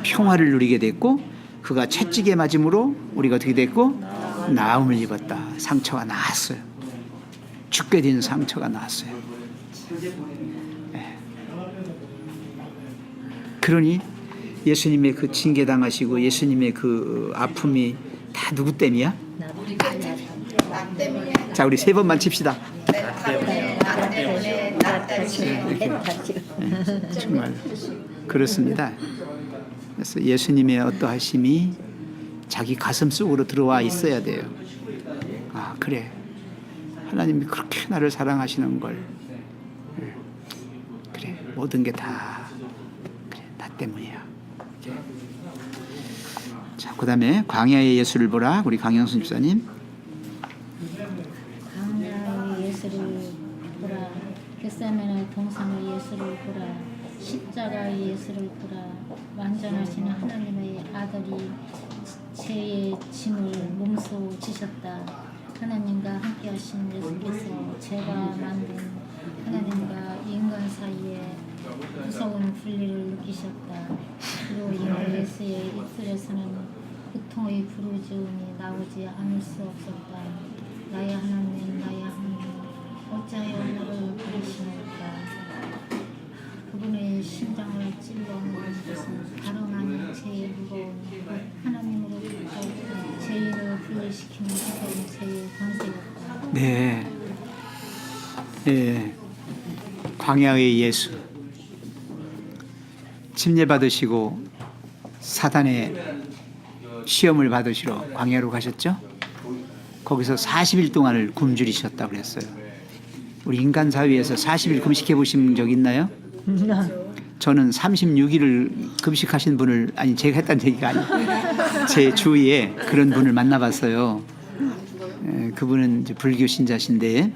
평화를 누리게 됐고, 그가 채찍에 맞음으로 우리가 어떻게 됐고? 나음을 입었다. 상처가 나았어요. 죽게 된 상처가 나았어요. 그러니 예수님의 그 징계당하시고 예수님의 그 아픔이 다 누구 때문이야? 나 때문에. 자, 우리 세 번만 칩시다. 나 때문에. 정말 그렇습니다. 그래서 예수님의 어떠하심이 자기 가슴 속으로 들어와 있어야 돼요. 아, 그래, 하나님이 그렇게 나를 사랑하시는 걸, 그래, 모든 게 다 그래, 나 때문이야. 자, 그 다음에 광야의 예수를 보라. 우리 강영순 집사님. 광야의 예수를 보라. 겟세마네 동산의 예수를 보라. 십자가의 예수를 보라. 완전하신 하나님의 아들이 죄의 짐을 몸소 지셨다. 하나님과 함께하신 예수께서 죄가 만든 하나님과 인간 사이에 무서운 분리를 느끼셨다. 그로 인해 예수의 입술에서는 고통의 부르짖음이 나오지 않을 수 없었다. 나의 하나님, 나의 하나님, 어찌하여 나를 버리시나이까. 그분의 심장을 찔러놓은 것은 가로난 죄의 무거운 하나님으로부터 죄인을 분리시키는 무서운 죄의 권세였다. 네, 네. 광야의 예수, 침례 받으시고 사단의 시험을 받으시러 광야로 가셨죠? 거기서 40일 동안을 굶주리셨다고 그랬어요. 우리 인간 사회에서 40일 금식해 보신 적 있나요? 저는 36일을 금식하신 분을, 아니 제가 했다는 얘기가 아니에요. 제 주위에 그런 분을 만나봤어요. 그분은 이제 불교 신자신데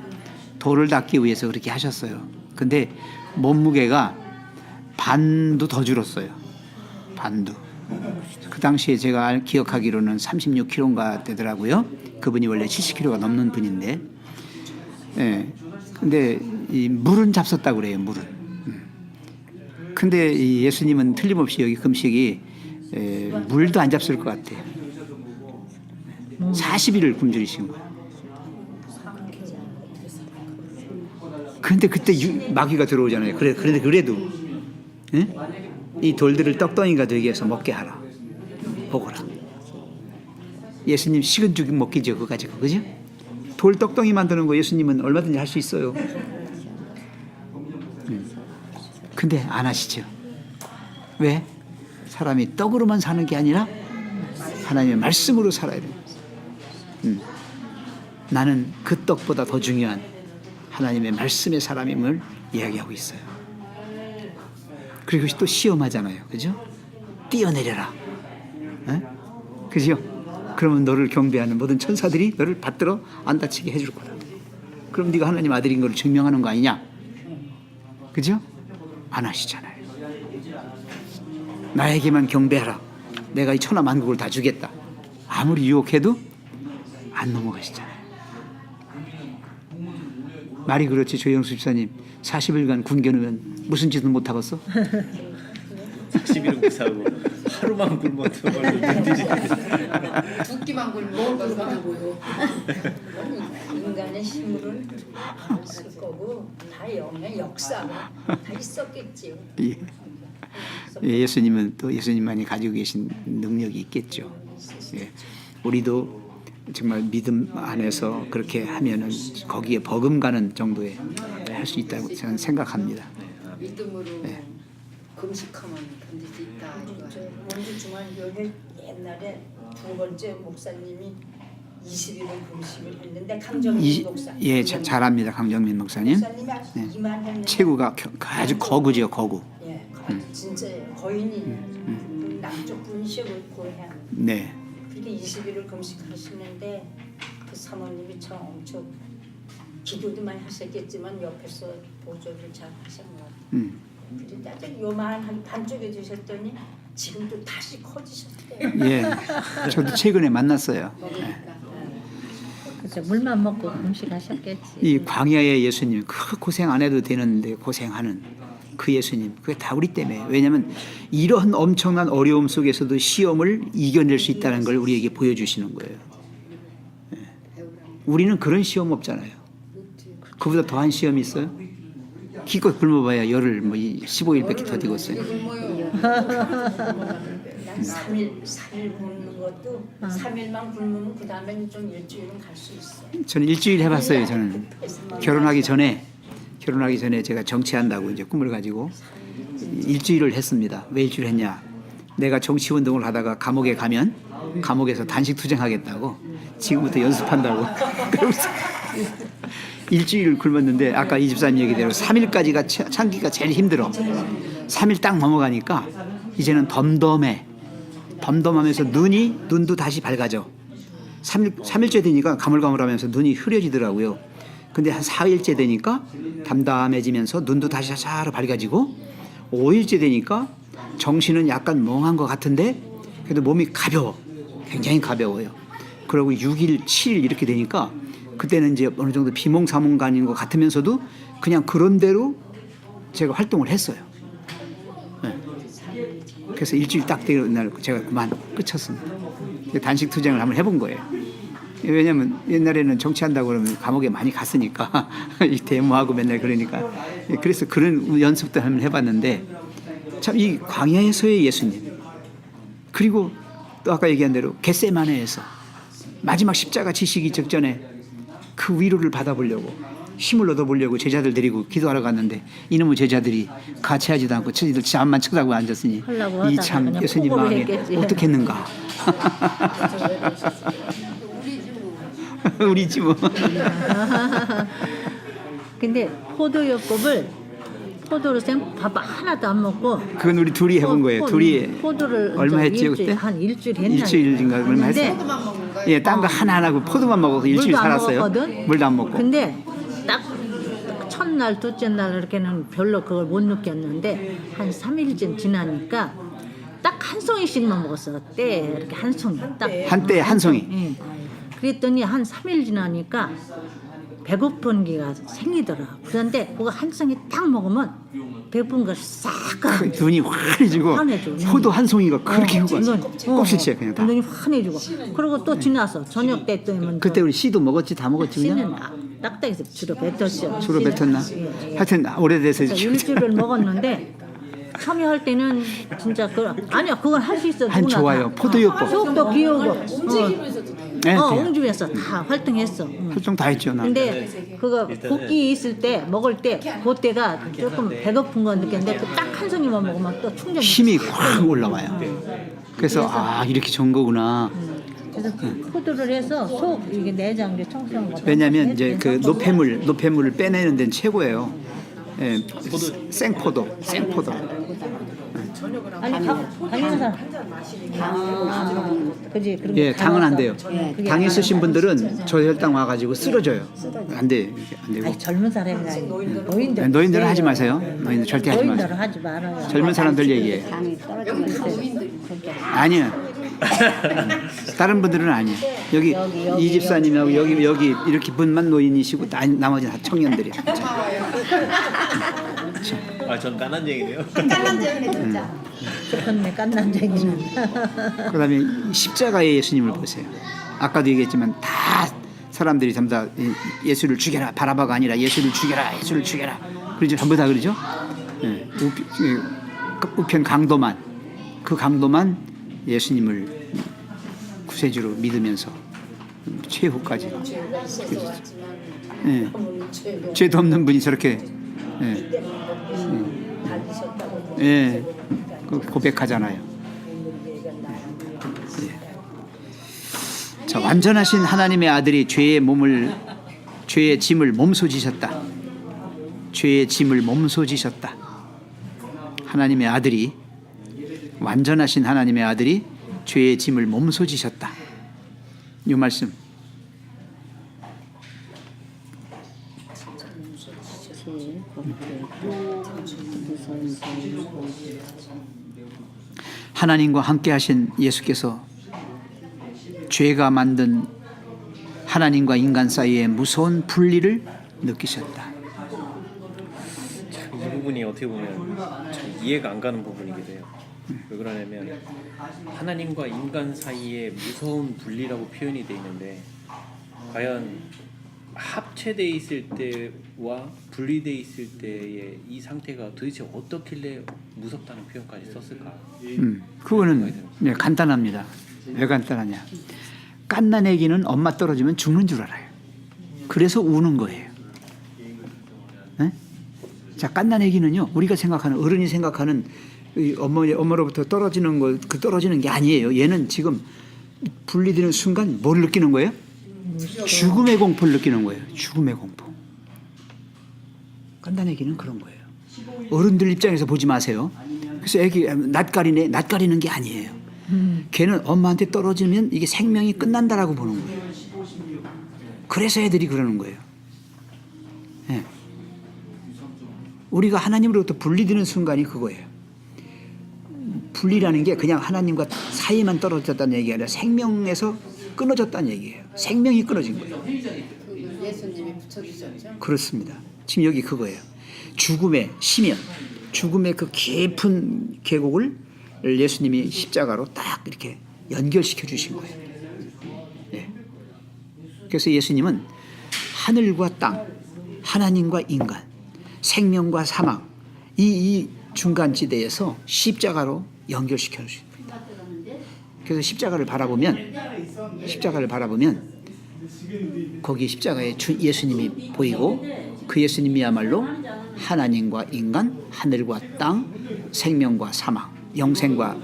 도를 닦기 위해서 그렇게 하셨어요. 근데 몸무게가 반도 더 줄었어요. 반도. 그 당시에 제가 기억하기로는 36kg인가 되더라고요. 그분이 원래 70kg가 넘는 분인데, 예. 근데 이 물은 잡섰다고 그래요. 물은. 근데 이 예수님은 틀림없이 여기 금식이 물도 안 잡술 것 같아요. 40일을 굶주리신 거예요. 그런데 그때 마귀가 들어오잖아요. 그런데 그래도 예? 이 돌들을 떡덩이가 되게 해서 먹게 하라. 먹어라. 예수님 식은 죽 먹기죠. 그거 가지고. 그죠? 돌 떡덩이 만드는 거 예수님은 얼마든지 할 수 있어요. 근데 안 하시죠. 왜? 사람이 떡으로만 사는 게 아니라 하나님의 말씀으로 살아야 돼요. 나는 그 떡보다 더 중요한 하나님의 말씀의 사람임을 이야기하고 있어요. 그리고 또 시험하잖아요. 그죠? 뛰어내려라. 에? 그죠? 그러면 너를 경배하는 모든 천사들이 너를 받들어 안 다치게 해줄 거다. 그럼 네가 하나님 아들인 걸 증명하는 거 아니냐? 그죠? 안 하시잖아요. 나에게만 경배하라. 내가 이 천하 만국을 다 주겠다. 아무리 유혹해도 안 넘어가시잖아요. 말이 그렇지. 조영수 집사님 40일간 굶겨놓으면 무슨 짓은 못하겠어? 40일은 못 사고 하루만 굶어도 눈들이 두 끼만 굶어 먹어서 인간의 힘으로는 없을 거고 다 영의 역사가 다 있었겠지요. 예. 예수님은 또 예수님만이 가지고 계신 능력이 있겠죠. 예. 우리도 정말 믿음 안에서 그렇게 하면은 거기에 버금가는 정도에 할 수 있다고 저는 생각합니다. 믿음으로 네. 금식하면 견딜 수 있다. 저 원주 중앙교회 옛날에 두 번째 목사님이 20일을 금식을 했는데 강정민 목사. 예, 잘합니다. 강정민 목사님. 목사님이 아주 네. 이만했는데 체구가 아주 거구죠, 거구. 예, 진짜 거인이 남쪽 분식을 고향. 네. 그렇게 20일을 금식하시는데 그 사모님이 참 엄청 기도도 많이 하셨겠지만 옆에서 보조를 잘 하신 것 같아요. 그런데 아주 요만한 반쪽에 주셨더니 지금 또 다시 커지셨대요. 예. 저도 최근에 만났어요. 예. 그죠. 물만 먹고 금식하셨겠지. 이 광야의 예수님 그 고생 안 해도 되는데 고생하는 그 예수님 그게 다 우리 때문에. 왜냐하면 이런 엄청난 어려움 속에서도 시험을 이겨낼 수 있다는 걸 우리에게 보여주시는 거예요. 예. 우리는 그런 시험 없잖아요. 그보다 더한 시험이 있어요? 기껏 굶어봐야 열을 뭐 15일밖에 더 되겠어요. 난 3일 굶는 것도 3일만 굶으면 그 다음에는 좀 일주일은 갈 수 있어. 저는 일주일 해봤어요. 저는 결혼하기 전에 제가 정치한다고 이제 꿈을 가지고 일주일을 했습니다. 왜 일주일 했냐? 내가 정치 운동을 하다가 감옥에 가면 감옥에서 단식 투쟁하겠다고 지금부터 연습한다고. 그러면서 일주일을 굶었는데 아까 이 집사님 얘기대로 3일까지가 참기가 제일 힘들어. 3일 딱 넘어가니까 이제는 덤덤하면서 눈도 다시 밝아져. 3일째 되니까 가물가물하면서 눈이 흐려지더라고요. 근데 한 4일째 되니까 담담해지면서 눈도 다시 사사로 밝아지고 5일째 되니까 정신은 약간 멍한 것 같은데 그래도 몸이 가벼워. 굉장히 가벼워요. 그리고 6일, 7일 이렇게 되니까 그때는 이제 어느 정도 비몽사몽간인 것 같으면서도 그냥 그런 대로 제가 활동을 했어요. 네. 그래서 일주일 딱 되는 날 제가 그만 끝쳤습니다. 단식 투쟁을 한번 해본 거예요. 왜냐하면 옛날에는 정치한다고 그러면 감옥에 많이 갔으니까 데모하고 맨날 그러니까 그래서 그런 연습도 한번 해봤는데 참 이 광야에서의 예수님 그리고 또 아까 얘기한 대로 겟세마네에서 마지막 십자가 지시기 직전에 그 위로를 받아보려고 힘을 얻어보려고 제자들 데리고 기도하러 갔는데 이놈의 제자들이 같이 하지도 않고 저희들 잠만 쳐다보고 앉았으니 이 참 예수님 마음에 어떻겠는가. 우리지 뭐. 근데 포도를 밥 하나도 안 먹고 그건 우리 둘이 해본 거예요. 둘이 포도를 얼마 했지요 그때? 한 일주일 했나? 일주일인가 얼마 했어요? 예, 딴 거 하나 안 하고 포도만 먹어서 일주일 살았어요. 물도 안 먹고. 근데 딱 첫날, 둘째 날 이렇게는 별로 그걸 못 느꼈는데 한 3일쯤 지나니까 딱 한 송이씩만 먹었어. 때 이렇게 한 송이 딱. 한때 한 송이. 예. 그랬더니 한 3일 지나니까 배고픈 게가 생기더라. 그런데 그거 한 송이 딱 먹으면 배고픈 거싹 가. 눈이 환해지고 환해져. 포도 한 송이가 그렇게 크고 껍질째 그냥 다. 눈이 환해지고. 그리고 또 지나서 저녁 때 또면 그때 우리 씨도 먹었지 다 먹었지 씨는 그냥 딱딱해서 주로 뱉었어. 주로 씨는. 뱉었나? 예, 예. 하여튼 오래돼서 그래서 일주일을 먹었는데 처음에 할 때는 진짜 아니야 그건 할 수 있어. 한 누구나 좋아요. 다. 포도요법. 속도 귀여고. 네, 돼요. 옹주에서 다 활동했어. 활동 다 했죠 나. 근데 그거 붓기 있을 때 먹을 때 그때가 조금 배고픈 거 느꼈는데 그 딱 한 송이만 먹으면 또 충전이 힘이 확 올라와요. 그래서 아 이렇게 좋은 거구나. 그래서 포도를 해서 속 이게 내장 청소한 거. 왜냐하면 이제 그 노폐물을 빼내는 데는 최고예요. 예, 생포도. 아니 당연한 그지 그런 예, 거 당은 안 돼요. 그게 당 있으신 분들은 저혈당 와가지고 쓰러져요. 안 돼, 안 되고. 아니 젊은 사람이 아니 노인들은 하지 마세요. 노인들 절대 하지 노인들은 마세요. 하지 말아요. 젊은 사람들 얘기해. 아니요. 다른 분들은 아니에요. 여기 이 집사님하고 여기 이렇게 분만 노인이시고 나머지 다 청년들이에요. 전 까난쟁이네요. 좋겠네 깐난쟁이는. 그다음에 십자가의 예수님을 보세요. 아까도 얘기했지만 다 사람들이 전부 다 예수를 죽여라 바라바가 아니라 예수를 죽여라 그러죠. 전부 다 그러죠. 예, 우편 강도만 그 강도만 예수님을 구세주로 믿으면서 최후까지. 예, 죄도 없는 분이 저렇게 예, 고백하잖아요. 자, 완전하신 하나님의 아들이 죄의 짐을 몸소 지셨다. 하나님의 아들이 완전하신 하나님의 아들이 죄의 짐을 몸소 지셨다. 이 말씀. 하나님과 함께 하신 예수께서 죄가 만든 하나님과 인간 사이의 무서운 분리를 느끼셨다. 이 부분이 어떻게 보면 참 이해가 안 가는 부분이기도 해요. 왜 그러냐면 하나님과 인간 사이의 무서운 분리라고 표현이 돼 있는데 과연 합체돼 있을 때와 분리돼 있을 때의 이 상태가 도대체 어떻길래 무섭다는 표현까지 썼을까? 그거는 간단합니다. 왜 간단하냐? 갓난 애기는 엄마 떨어지면 죽는 줄 알아요. 그래서 우는 거예요. 네? 자, 갓난 애기는요, 우리가 생각하는 어른이 생각하는 엄마로부터 떨어지는 거, 그 떨어지는 게 아니에요. 얘는 지금 분리되는 순간 뭘 느끼는 거예요? 죽음의 공포를 느끼는 거예요. 죽음의 공포. 갓난 애기는 그런 거예요. 어른들 입장에서 보지 마세요. 그래서 애기 낯가리는 게 아니에요. 걔는 엄마한테 떨어지면 이게 생명이 끝난다라고 보는 거예요. 그래서 애들이 그러는 거예요. 네. 우리가 하나님으로부터 분리되는 순간이 그거예요. 분리라는 게 그냥 하나님과 사이만 떨어졌다는 얘기가 아니라 생명에서 끊어졌다는 얘기예요. 생명이 끊어진 거예요. 예수님이 붙여주셨죠. 그렇습니다. 지금 여기 그거예요. 죽음의 심연, 죽음의 그 깊은 계곡을 예수님이 십자가로 딱 이렇게 연결시켜 주신 거예요. 네. 그래서 예수님은 하늘과 땅, 하나님과 인간, 생명과 사망, 이 중간 지대에서 십자가로 연결시켜 주십니다. 그래서 십자가를 바라보면 거기 십자가에 예수님이 보이고 그 예수님이야말로 하나님과 인간, 하늘과 땅, 생명과 사망, 영생과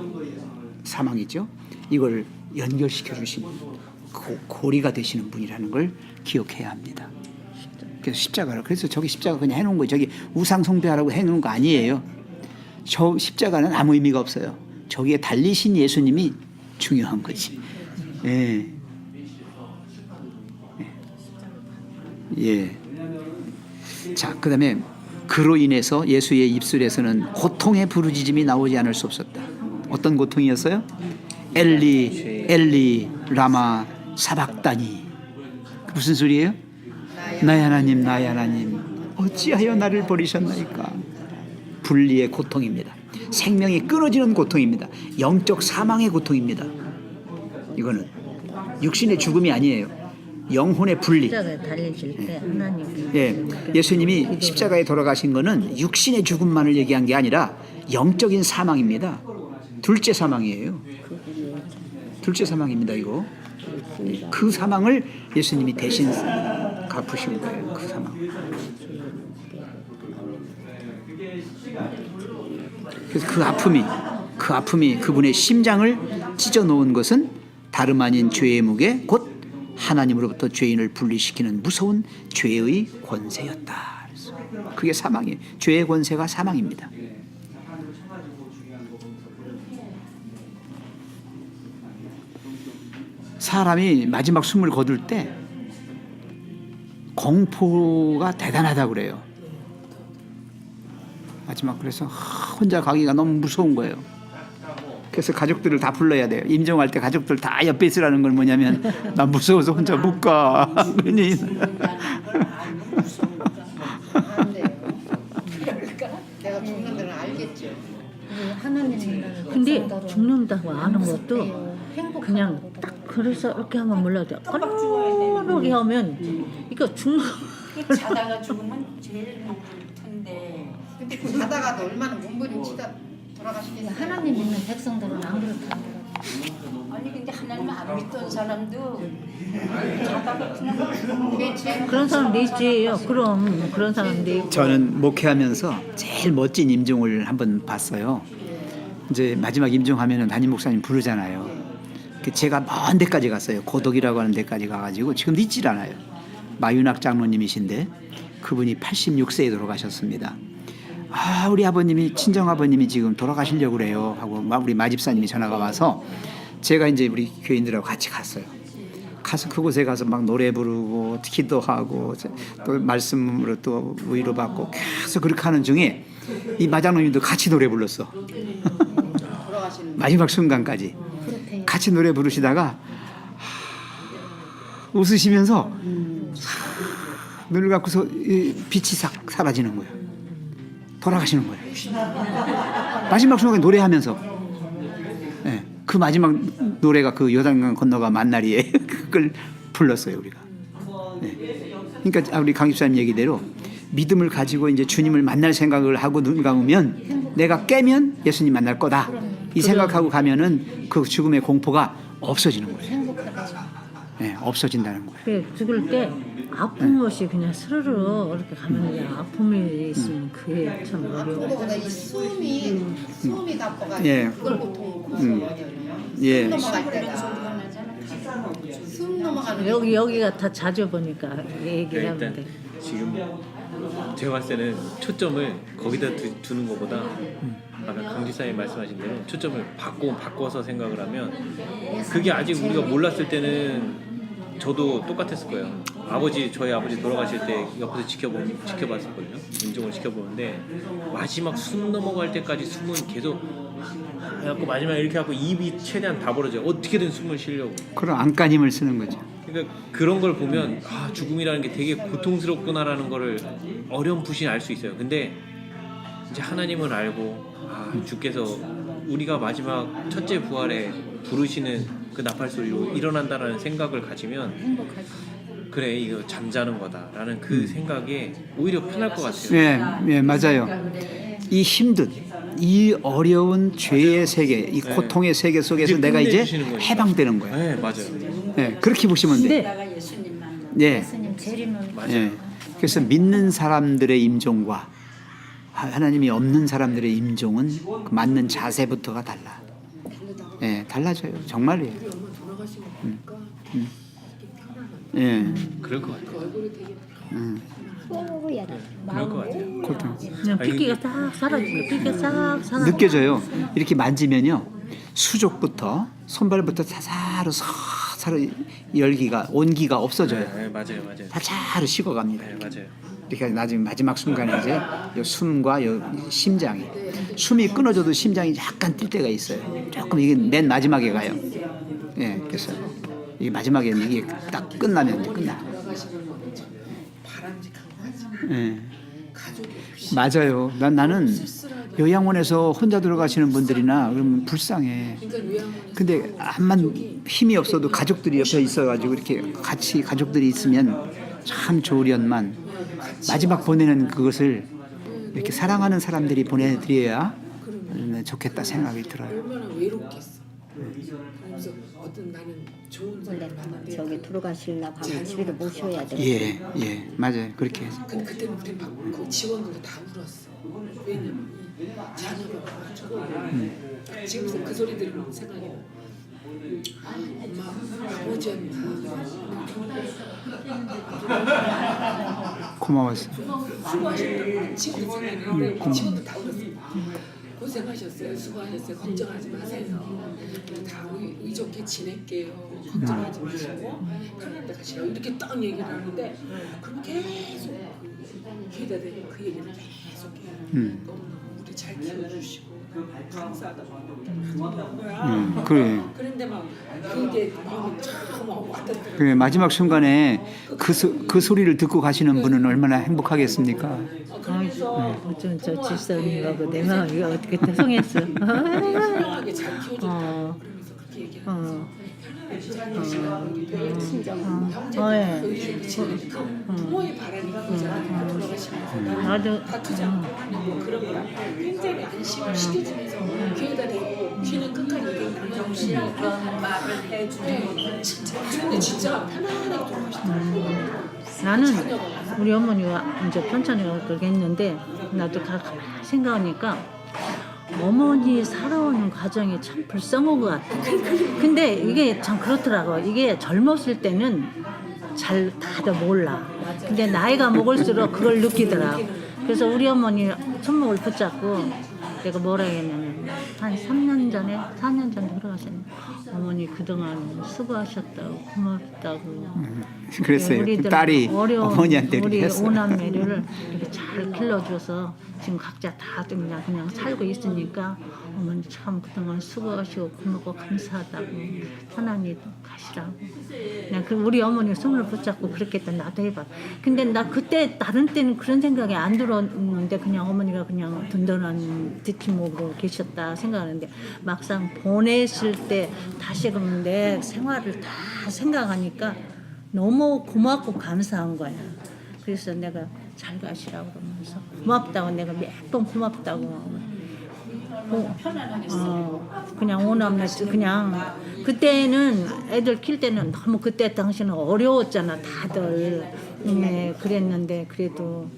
사망이죠. 이걸 연결시켜 주신 고리가 되시는 분이라는 걸 기억해야 합니다. 그래서 십자가를 그래서 저기 십자가 그냥 해놓은 거예요. 저기 우상 숭배하라고 해놓은 거 아니에요. 저 십자가는 아무 의미가 없어요. 저기에 달리신 예수님이 중요한 거지. 예. 예. 자, 그다음에 그로 인해서 예수의 입술에서는 고통의 부르짖음이 나오지 않을 수 없었다. 어떤 고통이었어요? 엘리 엘리 라마 사박다니. 무슨 소리예요? 나의 하나님 나의 하나님 어찌하여 나를 버리셨나이까. 분리의 고통입니다. 생명이 끊어지는 고통입니다. 영적 사망의 고통입니다. 이거는 육신의 죽음이 아니에요. 영혼의 분리. 십자가에 달려질 때 하나님. 예, 예수님이 십자가에 돌아가신 거는 육신의 죽음만을 얘기한 게 아니라 영적인 사망입니다. 둘째 사망이에요. 둘째 사망입니다. 이거. 그 사망을 예수님이 대신 갚으신 거예요. 그 사망. 그래서 그 아픔이 그분의 심장을 찢어 놓은 것은 다름 아닌 죄의 무게 곧 하나님으로부터 죄인을 분리시키는 무서운 죄의 권세였다. 그게 사망이에요. 죄의 권세가 사망입니다. 사람이 마지막 숨을 거둘 때 공포가 대단하다고 그래요. 마지막 그래서 혼자 가기가 너무 무서운 거예요. 그래서 가족들을 다 불러야 돼요. 임종할 때 가족들 다 옆에 있으라는 건 뭐냐면 나 무서워서 혼자 못 가. 그러니 내가 죽는 데는 알겠죠. 근데 죽는다고 아는 것도 그냥 딱 그래서 이렇게 하면 몰라도 어느게 하면 이거 죽는 자다가 죽으면 제일 높을 텐데. 근데 그 자다가도 얼마나 몸부림치다 돌아가시겠어요. 하나님 믿는 백성들은 안 그렇다는 아니 근데 하나님 안 믿던 사람도 자다가 그냥 그런 사람도 있지요. 그럼 그런 사람도 있고. 저는 목회하면서 제일 멋진 임종을 한번 봤어요. 이제 마지막 임종하면은 담임 목사님 부르잖아요. 제가 먼 데까지 갔어요. 고덕이라고 하는 데까지 가가지고 지금도 있질 않아요. 마윤학 장로님이신데 그분이 86세에 돌아가셨습니다. 아, 우리 아버님이 친정 아버님이 지금 돌아가시려고 그래요 하고 우리 마집사님이 전화가 와서 제가 이제 우리 교인들하고 같이 갔어요. 가서 그곳에 가서 막 노래 부르고 기도하고 또 말씀으로 또 위로받고 계속 그렇게 하는 중에 이 마장로님도 같이 노래 불렀어. 마지막 순간까지 같이 노래 부르시다가 웃으시면서 눈을 감고서 빛이 싹 사라지는 거예요. 돌아가시는 거예요. 마지막 순간에 노래하면서 네, 그 마지막 노래가 그 요단강 건너가 만나리에 그걸 불렀어요 우리가. 네. 그러니까 우리 강 집사님 얘기대로 믿음을 가지고 이제 주님을 만날 생각을 하고 눈 감으면 내가 깨면 예수님 만날 거다. 이 생각하고 가면은 그 죽음의 공포가 없어지는 거예요. 네, 없어진다는 거예요. 그래, 죽을 때 아픈 것이 그냥 스르르 이렇게 가면 아픔이 있으면 그게 참 어려워. 그거보다 이 숨이 나빠가지고 예. 그걸 보통 고소하잖아요. 예. 숨 넘어갈 때가 숨 넘어가는 여기가 다 자주 보니까 얘기하면 일단 돼. 지금 제가 봤을 때는 초점을 거기다 두는 것보다 아까 강지사님 말씀하신 대로 초점을 바꿔서 생각을 하면 그게 아직 우리가 몰랐을 때는 저도 똑같았을 거예요. 저희 아버지 돌아가실 때 옆에서 지켜봤었거든요. 임종을 지켜보는데 마지막 숨 넘어갈 때까지 숨은 계속 해갖고 마지막에 이렇게 하고 입이 최대한 다 벌어져요. 어떻게든 숨을 쉬려고. 그런 안간힘을 쓰는 거죠. 그러니까 그런 걸 보면 죽음이라는 게 되게 고통스럽구나라는 거를 어렴풋이 알 수 있어요. 근데 이제 하나님을 알고 주께서 우리가 마지막 첫째 부활에 부르시는 그 나팔 소리로 일어난다라는 생각을 가지면 그래 이거 잠자는 거다라는 그 생각에 오히려 편할 것 같아요. 예, 맞아요. 이 힘든 이 어려운 죄의 세계, 이 고통의 세계 속에서 내가 이제 끝내주시는 거니까. 해방되는 거예요. 네, 맞아요. 예, 그렇게 보시면 돼요. 내가 예수님만 예, 예수님 재림은 예. 그래서 믿는 사람들의 임종과 하나님이 없는 사람들의 임종은 그 맞는 자세부터가 달라. 예, 달라져요. 정말이에요. 예, 그럴 것 같아요. 뽀뽀야 그럴 것 같아요. 고통 그냥 핏기가 싹 사라지고 핏기가 싹 사라져. 느껴져요. 이렇게 만지면요, 수족부터 손발부터 사사로 열기가 온기가 없어져요. 네, 맞아요. 다 차로 식어갑니다. 네, 맞아요. 그러니까 나중에 마지막 순간에 이제 요 숨과 요 심장이 숨이 끊어져도 심장이 약간 뛸 때가 있어요. 조금 이게 맨 마지막에 가요. 예, 그래서 이 마지막에 이게 딱 끝나면 이제 끝나. 바람직한 거지. 예. 가족이 없이 맞아요. 나는 요양원에서 혼자 들어가시는 분들이나 그러면 불쌍해. 그러니까 요양원에서 근데 암만 힘이 없어도 가족들이 옆에 있어가지고 이렇게 같이 가족들이 있으면 참 좋으련만 마지막 보내는 그것을 이렇게 사랑하는 사람들이 보내드려야 좋겠다 생각이 들어요. 얼마나 외롭겠어. 그러면서 어떤 나는 좋은 사람 봤는데 저기 들어가시려고 하면 집에도 모셔야 돼. 예, 맞아요. 그렇게 해서. 근데 그때는 우리 막그 직원들도 다 울었어. 왜냐면 이 자녀가 와가지고 지금 그 소리 들으면 생각이 나. 엄마 아버지한테 고마웠어. 수고하셨다고 지금도 생각나는데 직원들 다 울었어. 고생하셨어요. 수고하셨어요. 걱정하지 마세요. 다 의좋게 지낼게요. 걱정하지 마시고 편한 데 가시라고 이렇게 딱 얘기를 하는데 그럼 계속 귀에다 대고 그 얘기를 계속 해요. 너무 우리 잘 키워주시고 감사하다고 하는 거야. 그래. 그런데 막 그게 마음이 참 와닿더라고요. 그 마지막 순간에 그 소리를 듣고 가시는 분은 얼마나 행복하겠습니까? 그래서 어쩜 저 집사님하고 내 마음이 어떻게 태송했어. 훌륭하게 잘 키워줬다고 그러면서 그렇게 얘기하면서 예. 부모의 바람이 그거잖아. 돌아가시면서 나는 다투지 않고 그런 거라 굉장히 안심을 시켜주면서 귀에다 대고 귀는 끝까지 얘기하는 정신이 그런 말을 해주는 근데 진짜 편안하게 돌아가시더라고. 나는 우리 어머니가 이제 편찮으니까 그렇게 했는데 나도 가만히 생각하니까 어머니 살아오는 과정이 참 불쌍한 것 같아. 근데 이게 참 그렇더라고. 이게 젊었을 때는 잘 다들 몰라. 근데 나이가 먹을수록 그걸 느끼더라고. 그래서 우리 어머니 손목을 붙잡고 내가 뭐라 했냐면 한 3년 전에 4년 전에 돌아가셨는데 어머니 그동안 수고하셨다고 고맙다고. 그랬어요. 우리들 딸이 어려운 어머니한테 우리 이렇게 했어요. 오남매를 이렇게 잘 길러줘서 지금 각자 다 그냥 살고 있으니까 어머니 참 그동안 수고하시고 고맙고 감사하다고 편안히 가시라고. 그냥 그 우리 어머니 손을 붙잡고 그렇게 했다 나도 해봐. 근데 나 그때 다른 때는 그런 생각이 안 들었는데 그냥 어머니가 그냥 든든한 뒷목으로 계셨다 생각하는데 막상 보냈을 때 다시금 내 생활을 다 생각하니까 너무 고맙고 감사한 거야. 그래서 내가 잘 가시라고 그러면서 고맙다고 내가 몇 번 고맙다고 그냥 오남매 그냥 그때는 애들 킬 때는 너무 그때 당시는 어려웠잖아 다들. 네, 그랬는데 그래도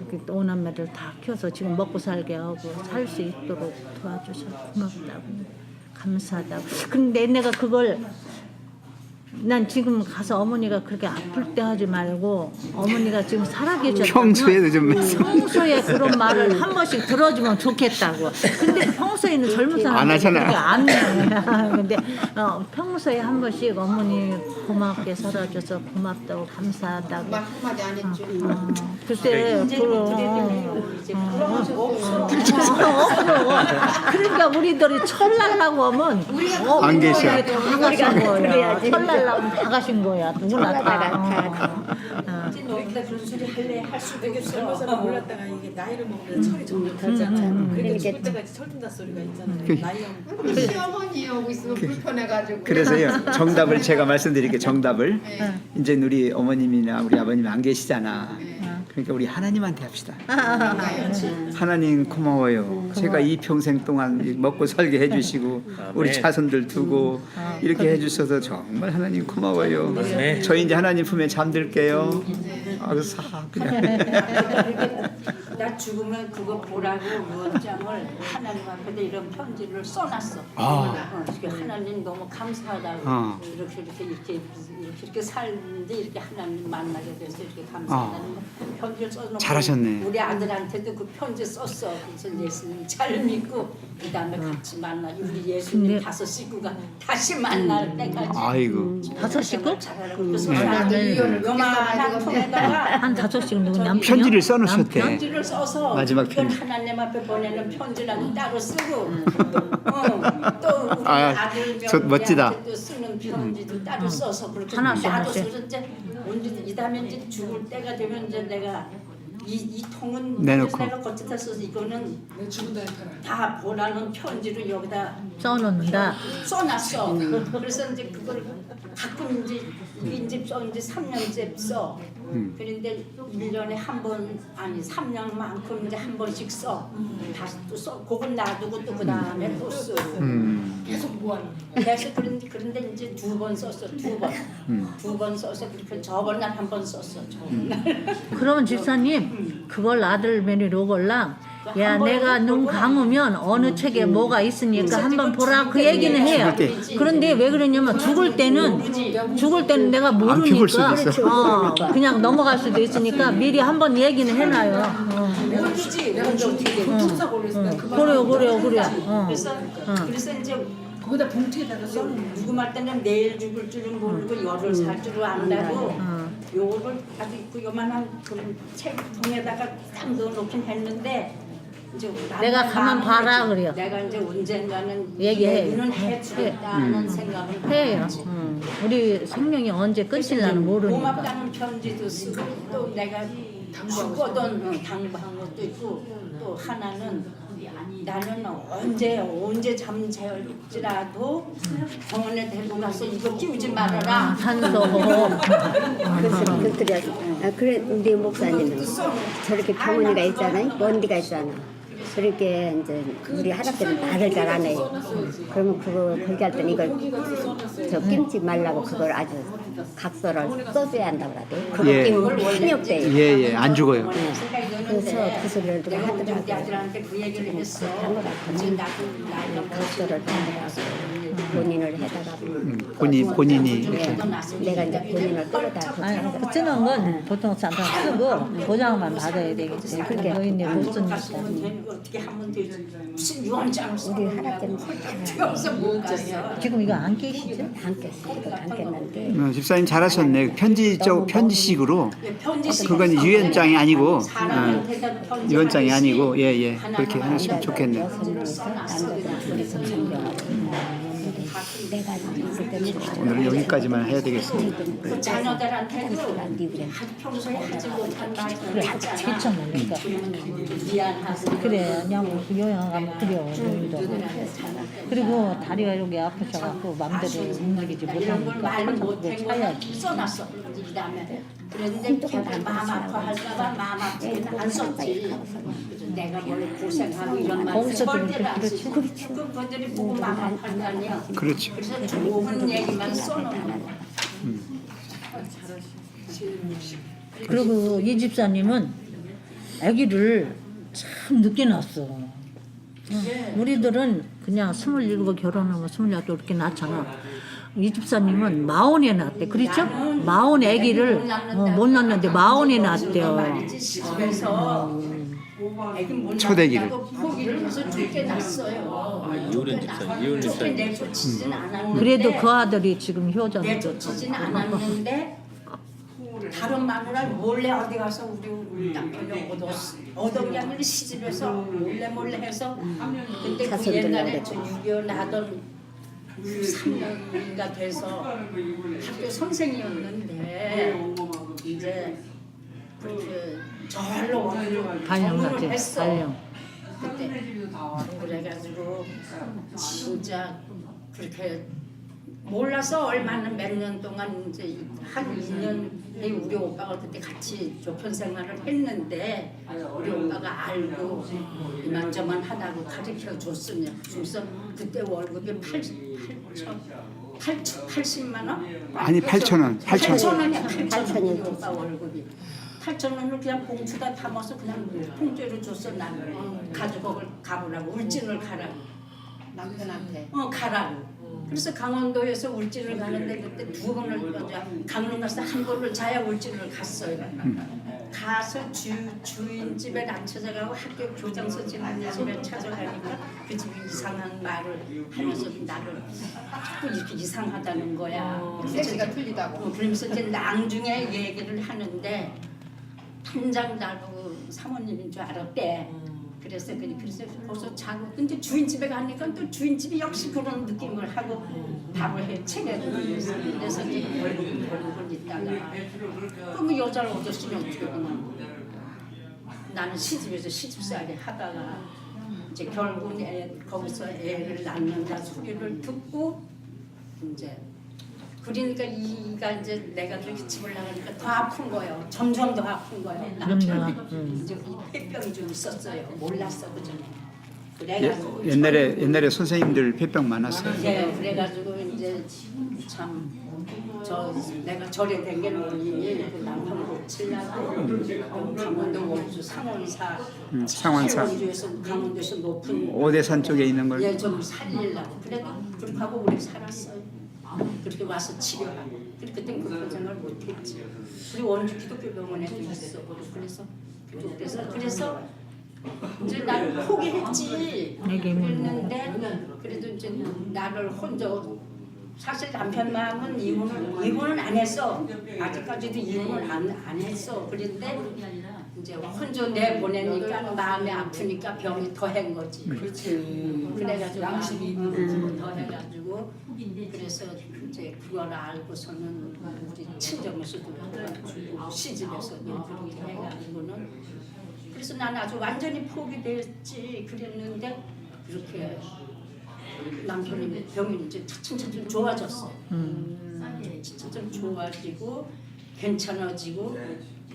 그렇게 오남매를 다 키워서 지금 먹고 살게 하고 살 수 있도록 도와주셔서 고맙다고 감사하다고. 근데 내가 그걸 난 지금 가서 어머니가 그렇게 아플 때 하지 말고 어머니가 지금 살아계셨다면 평소에도 좀 평소에 그런 말을 한 번씩 들어주면 좋겠다고. 근데 평소에는 젊은 안 하잖아. 그렇게 안 해. 근데 평소에 한 번씩 어머니 고맙게 살아줘서 고맙다고 감사하다고. 말 한마디 안 했죠. 그때 그러니까 우리들이 철날라고 하면 안 계셔. 다 가신 거야. 철날라고 다 가신 거야. 누구나 다. 그러니까 그런 소리 할래 할 수도 있겠어. 젊어서는 몰랐다가 이게 나이를 먹으면 철이 점점 들잖아. 그러니까 죽을 때까지 철든다 소리가 있잖아요. 나이가 우리 시어머니 오고 있으면 불편해가지고. 그래서요. 정답을 제가 말씀드릴게요. 정답을. 이제 우리 어머님이나 우리 아버님 안 계시잖아. 그러니까 우리 하나님한테 합시다. 하나님 고마워요. 제가 이 평생 동안 먹고 살게 해주시고 우리 자손들 두고 이렇게 해주셔서 정말 하나님 고마워요. 저희 이제 하나님 품에 잠들게요. 아주 사 그냥. 나 죽으면 그거 보라고 무언장을 하나님 앞에다 이런 편지를 써놨어. 이렇게 하나님 너무 감사하다고 이렇게 살는데 이렇게 하나님 만나게 돼서 이렇게 감사하다는 편지를 써놓고 잘하셨네. 우리 아들한테도 그 편지 썼어. 그래서 예수님 잘 믿고 그 다음에 같이 만나 우리 예수님 5 식구가 다시 만날 때까지. 아이고. 5 식구? 그래서 요만한 통에다가 한 5씩 누구 남편이요? 편지를 써놓으셨대. 편지를 써서 마지막 그걸 편지. 하나님 앞에 보내는 편지라고 따로 쓰고 또 우리 아, 아들 저 멋지다. 명리한테 또 쓰는 편지도 따로 써서 그렇게 하나씩, 따로 하나씩. 써서 이제 언제 이 다음에 이제 죽을 때가 되면 이제 내가 이 통은 내놓고. 내가 거치다 써서 이거는 내 죽은 다음에 팔아. 다 보라는 편지를 여기다 써놓는다. 써놨어. 그래서 이제 그걸 가끔 이제 3년째 써. 그런데 1년에 한 번 아니 3년만큼 이제 한 번씩 써. 다시 또 써. 그걸 놔두고 또 그 다음에 또 쓰고. 계속 모아놔. 그래서 그런데 이제 2번 썼어. 2번. 2번 써서 그렇게 저번 날 한 번 썼어. 저번 날. 그러면 집사님 그걸 아들 메뉴로 걸랑 야 내가 눈 감으면 어느 책에 뭐가 있으니까 한번 보라 그 얘기는 해요. 그런데 왜 그러냐면 죽을 때는 내가 죽을 수도 모르니까 있어. 그냥 넘어갈 수도 있으니까 미리 한번 얘기는 해놔요. 모르지. 내가 어떻게 교통사고 그랬으니까 그만. 그래요. 그래서 이제 거기다 봉투에다가 써. 누구 말 때는 내일 죽을 줄은 모르고 열흘 살 줄을 안다고 요거를 아주 그 요만한 그런 책통에다가 딱 넣어놓긴 했는데 이제 내가 가만 봐라 그래요. 내가 이제 언젠가는 얘기해. 얘기는 해주겠다는 생각은 해요. 하지. 우리 생명이 언제 끝일라는 모르니까. 고맙다는 편지도 쓰고 또 내가 죽거든 당부한 것도 있고 또 하나는 나는 언제 잠잘지라도 병원에 데리고 가서 이거 끼우지 말아라. 산소. 그래 우리 목사님은 저렇게 병원이가 있잖아요. 먼 데가 있잖아. 그렇게 이제 우리 할아버지는 말을 잘 안 해요. 그러면 그거 걸기할 때는 이걸 저 끼지 말라고 그걸 아주 각서를 써줘야 한다고 하대. 그거 예. 끼면 탄력돼요. 예, 안 죽어요. 그래서 그 소리를 누가 내가 우리 하더라고요. 아들한테 그 얘기를 했어. 그런 거 같아. 지금 나도 나이가 각서를 하더라고. 본인을 해다가 본인이 네. 내가 이제 본인을 끌어다 아니, 쓰는 건 보통 잠깐 쓰고 보장만 받아야 되겠지. 그렇게 노인네 못 쓰니까. 어떻게 하면 되지? 무슨 유언장을 써? 우리 할아버지는 뛰어서 못 갔어. 지금 이거 안 깨시죠? 안 깼어요. 이거 안 깼는데 집사님 잘하셨네. 편지식으로 편지식 그건 유언장이 아니고 사람한테다 편지 유언장이 하나씩 아니고 그렇게 하시면 좋겠네. 내가 있을 때는 오늘 여기까지만 해야 되겠습니다. 그 자녀들한테도 평소에 하지 못한 말을 하지 않아. 귀찮으니까. 미안하고 그래, 그냥 요양 가면 그래요. 노인도. 그리고 다리가 여기 아프셔갖고 마음대로 움직이지 이런 걸 말 못하니까 못한 그거 걸 차야지. 써놨어. 그 다음에 그랬는데 걔가 마음 아파할까봐 마음 아프게는 안 썼지. 그래서 내가 뭘 고생하고 이런 말 거기서 절대로 안 그렇지. 쓰고 그분들이 보고 마음 아파할 거 아니야. 그렇죠. 그래서 좋은 얘기만 써놓는 거야. 그리고 이 집사님은 아기를 참 늦게 낳았어. 우리들은 그냥 27 결혼하고 28 이렇게 낳잖아. 이 집사님은 마흔에 낳았대. 그렇죠? 마흔 아기를 못 낳는데 마흔에 낳았대요. 집에서 애기 못 초대기를. 낳았다고 포기를 해서 죽게 났어요. 이혼은 집사님, 이혼 죽게 집사님. 내쫓지진 않았는데 그래도 그 아들이 지금 효자는 내쫓지진 않았는데 다른 마누라를 몰래 어디 가서 우리 남편이 얻은 게 아니라 시집에서 몰래 해서 근데 그 옛날에 저 6.25 나던 3년인가 돼서 학교 선생이었는데 이제 그 절로 발령 결혼을 같지? 했어. 발령. 그때 그래가지고 진짜 그렇게 몰라서 얼마나 몇 년 동안 이제 한 2년 우리 오빠가 그때 같이 조편 생활을 했는데 우리 오빠가 알고 이만저만 하다고 가르쳐 줬으면 그래서 그때 월급이 80만 원? 아니 8,000원. 8,000원. 8,000원이야. 8,000원 오빠 월급이. 8,000원을 그냥 봉투다 담아서 그냥 통째로 줬어. 나는 가지고 가보라고 울진을 가라고. 남편한테. 가라고. 그래서 강원도에서 울진을 가는데 그때 2번을 강릉 가서 한 번을 자야 울진을 갔어요. 가서 주인 집에 안 찾아가고 학교 교장서 지나는 집에 찾아가니까 그 집이 이상한 말을 하면서 나를 자꾸 이렇게 이상하다는 거야. 세시가 틀리다고. 그러면서 이제 낭중에 얘기를 하는데 단장 달고 사모님인 줄 알았대. 그래서 거기서 자고 근데 주인집에 가니까 또 주인집이 역시 그런 느낌을 하고 밥을 해 차려주면서 그래서 이제 얼굴 있다가 그럼 여자를 얻었으면 어떻게 그냥 나는 시집에서 시집살이 하다가 이제 결국 거기서 애를 낳는다 소리를 듣고 이제 그러니까 이가 이제 내가 그렇게 집을 나가니까 더 아픈 거예요. 점점 더 아픈 거예요. 남편이 이제 이 폐병이 좀 있었어요. 몰랐어 그 전에. 그래가지고 옛날에 선생님들 폐병 많았어요. 네, 그래가지고 이제 참 내가 절에 댕기는 분이 그 남편을 고치려고 강원도 원주 상원사 원주에서 강원도에서 높은 오대산 쪽에 있는 걸. 좀 살리려고 그래도 그렇게 하고 우리 살았어요. 그렇게 와서 치료하고 그때 그 고생을 못했지. 우리 원주 기독교 병원에도 있어. 그래서 이제 나는 포기했지. 그랬는데 그래도 이제 나를 혼자 사실 남편 마음은 이혼을 안 했어. 아직까지도 이혼을 안 했어. 그런데 이제 혼자 내 보내니까 마음이 아프니까 병이 더한 거지. 그렇지. 그래가지고 양심이 더 해가지고 그래서 이제 그걸 알고서는 우리 친정에서도 도와주고 시집에서도 그렇게 해가지고는 그래서 난 아주 완전히 포기됐지. 그랬는데 그렇게 남편이 병이 이제 차츰 좋아졌어. 차츰 좋아지고 괜찮아지고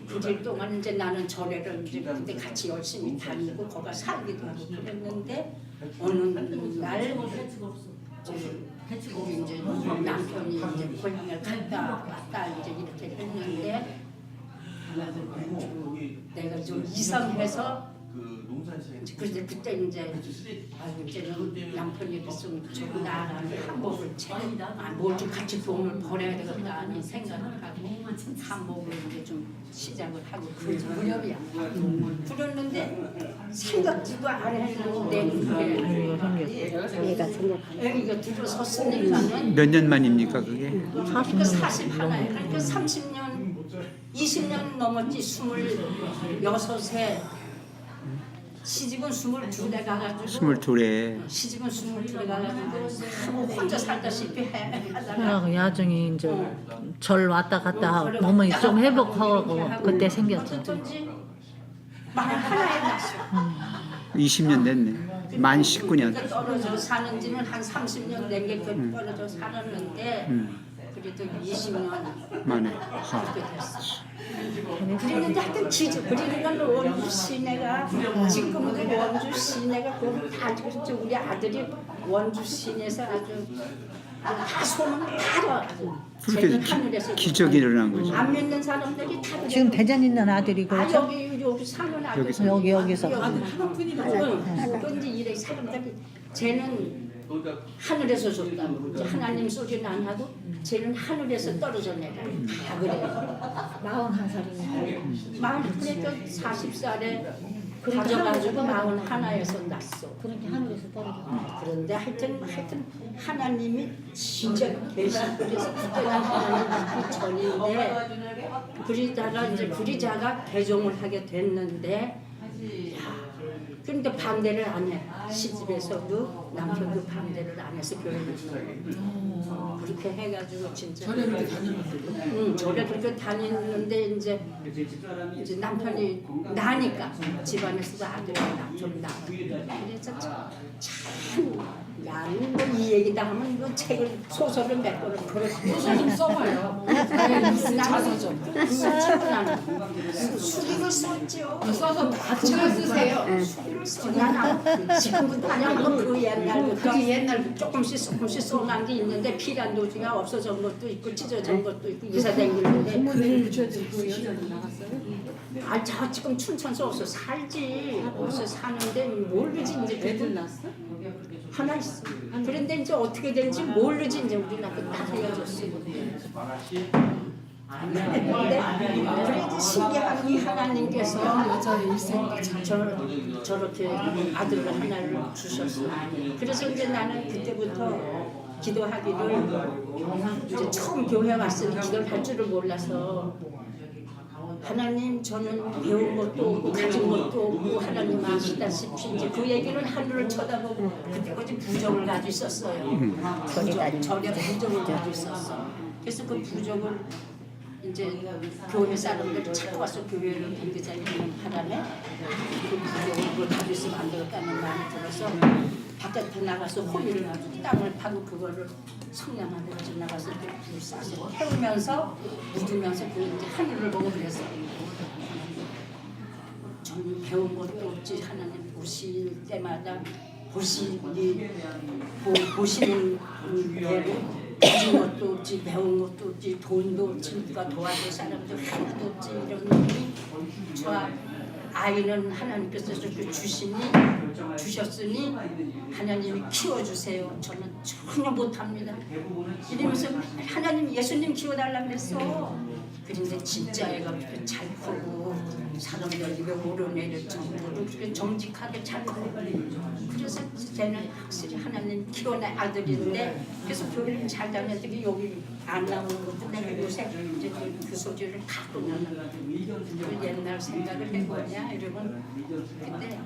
그 일 동안 이제 나는 절에를 이제 그때 같이 열심히 다니고 거기 살기도 하고 그랬는데 어느 날 우리 이제 남편이 이제 고향을 갔다 왔다 이제 이렇게 했는데 내가 좀 이상해서 그때 이제 이제는 남편이 좀 나가는 한복을 뭘 좀 같이 돈을 벌어야 되겠다 하는 생각을 하고 한복을 이제 좀 시작을 하고 그 무렵이야. 그랬는데 생각지도 안 했는데 애기가 들어섰으니까는 몇 년 만입니까 그게? 그러니까 41에 그러니까 30년 20년 넘었지. 26에 시집은 22에 가가지고 22에. 시집은 22에 가가지고 혼자 살다시피 하다가 야중이 이제 절 왔다 갔다 하고 몸이 좀 회복하고 그때 생겼죠. 어쩐지 말 하나에 났어. 20년 됐네. 만 19년. 떨어져 사는 지는 한 30년 된 게 떨어져 살았는데 그래도 20년 만에. 그렇게 됐어. 그랬는데 하여튼 그러니까 원주 시내가 지금도 원주 시내가 다 그렇죠. 우리 아들이 원주 시내에서 아주 다 소문 다 알아. 그렇게 기적이 일어난 거죠. 안 믿는 사람들이 다 지금 대전 있는 아들이 그렇죠? 여기 사는 아들 여기서 그런지 이래 사람들이 쟤는 하늘에서 줬다고 이제 하나님 소리는 안 하고 쟤는 하늘에서 떨어져 내가 다 그래요. 41살이니까. 그러니까 40살에 가져가지고 41에서 났어. 그렇게 하늘에서 떨어져. 그런데 하여튼 하나님이 진짜 계신 그래서 그때는 하나님 믿기 전인데 그리다가 이제 그리자가 개종을 하게 됐는데 그런데 반대를 안 해. 시집에서도 남편도 반대를 안 해서 교회를 그렇게 해가지고 진짜 절에 그렇게 다녔는데 절에 그렇게 다니는데 이제 남편이 나니까 집안에서도 아들이 남편이 나고 그래서 참 나는 뭐 이 얘기다 하면 이거 책을 소설을 몇 권을 소설 써봐요. 자서전. 수기를 썼죠. 써서 책을 쓰세요. 지금도 그냥 그 옛날부터 조금씩 써난 게 있는데 피란도 중에 없어진 것도 있고 찢어진 것도 있고 이사 다니는데 부모님을 주셔야지 그 여자는 나갔어요? 저 지금 춘천서 어서 살지 어서 사는데 모르지 이제 애들 낳았어? 하나 있어. 그런데 이제 어떻게 되는지 모르지 이제 우리 나도 다 헤어졌어. 근데 그래도 신기한 이 하나님께서 여자의 일생도 참 저렇게 아들을 하나를 주셨어. 그래서 이제 나는 그때부터 기도하기를 이제 처음 교회 왔으니 기도를 할 줄을 몰라서 하나님 저는 배운 것도 없고 가진 것도 없고 하나님 아시다시피 이제 그 얘기는 하늘을 쳐다보고 그때까지 부정을 가지고 있었어요. 절에 부정을 가지고 있었어. 그래서 그 부정을 이제 교회 사람들이 자꾸 와서 교회를 공개자님 하라네 그 부정을 그걸 가지고 있으면 안 되겠다는 마음이 들어서 바깥에 나가서 호미를 땅을 파고 그거를 성냥한테 가지고 나가서 불 쏴서 태우면서 묻으면서 그 이제 하늘을 보고 그랬어. 저는 배운 것도 없지 하나님 보실 때마다 보시는 예로 가진 것도 없지 배운 것도 없지 돈도 없지 누가 도와줄 사람도 하나도 없지 이런 놈이 저 아이는 하나님께서 저렇게 주셨으니 하나님이 키워주세요. 저는 전혀 못합니다. 이러면서 하나님 예수님 키워달라고 했어. 그런데 진짜 애가 그렇게 잘 크고 사람들 입에 오르내릴 정도로 그렇게 정직하게 잘 크고 그래서 쟤는 확실히 하나님 키워낸 아들인데 그래서 교회를 잘 다녔더니 여기 안 나오는 것도 내가 요새 이제 그 소리를 갖고 나는 그 옛날 생각을 해보냐 이러면 근데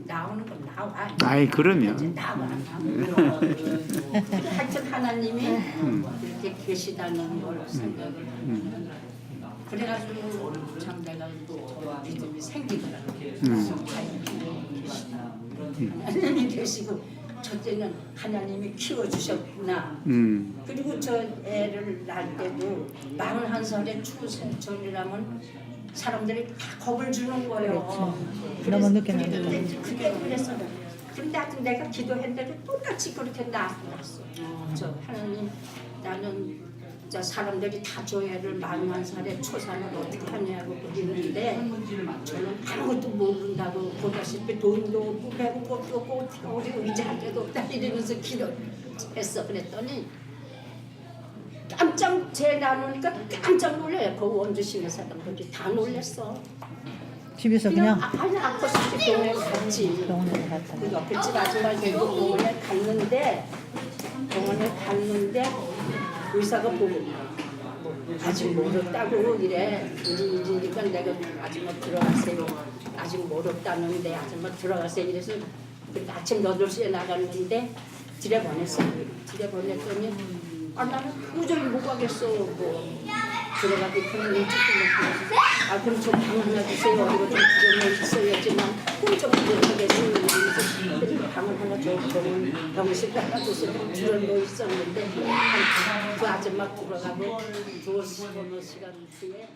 나오는 건 나와. 아이 그러면 나와. 하여튼 하나님이 이렇게 계시다는 걸 생각을 그래가지고 참 내가 또 믿음이 생기더라고요. 하나님이 계시고 첫째는 하나님이 키워주셨구나. 그리고 저 애를 낳을 때도 41살에 추수전이라면 사람들이 다 겁을 주는 거예요. 너무 늦게 낳았다. 그게 그래서 근데 하여튼 내가 기도했는데도 똑같이 그렇게 낳았어. 저 하나님 나는 저 사람들이 다 저 애를 41살에 초산을 어떻게 하냐고 그러는데 저는 아무것도 모른다고 보다시피 돈도 없고 배운 것도 없고 우리 의지할 데도 없다 이러면서 기도했어. 그랬더니 깜짝 제 나누니까 깜짝 놀래. 그 원주시는 사람들이 다 놀랬어. 집에서 그냥 아니 아까 솔직히 병원에 갔지. 병원에 갔다. 그 옆에 집 아줌마 데리고 병원에 갔는데 의사가 보고 아직 멀었다고 이래. 그러니까 내가 아줌마 들어가세요. 아직 멀었다는데 아줌마 들어가세요. 이래서 아침 8시에 나갔는데 들여보냈어. 들여보냈더니 나는 도저히 못 가겠어. 뭐 들어가기 편한 일찍 끝났고 그럼 좀 방 하나 주세요. 이거 좀 들여놓 있어야지만 그럼 좀 못하겠어요. 그래서 방을 하나 좋은 병실 하나 줘서 들여놓 있었는데 그 아줌마 들어가고 2시간 후에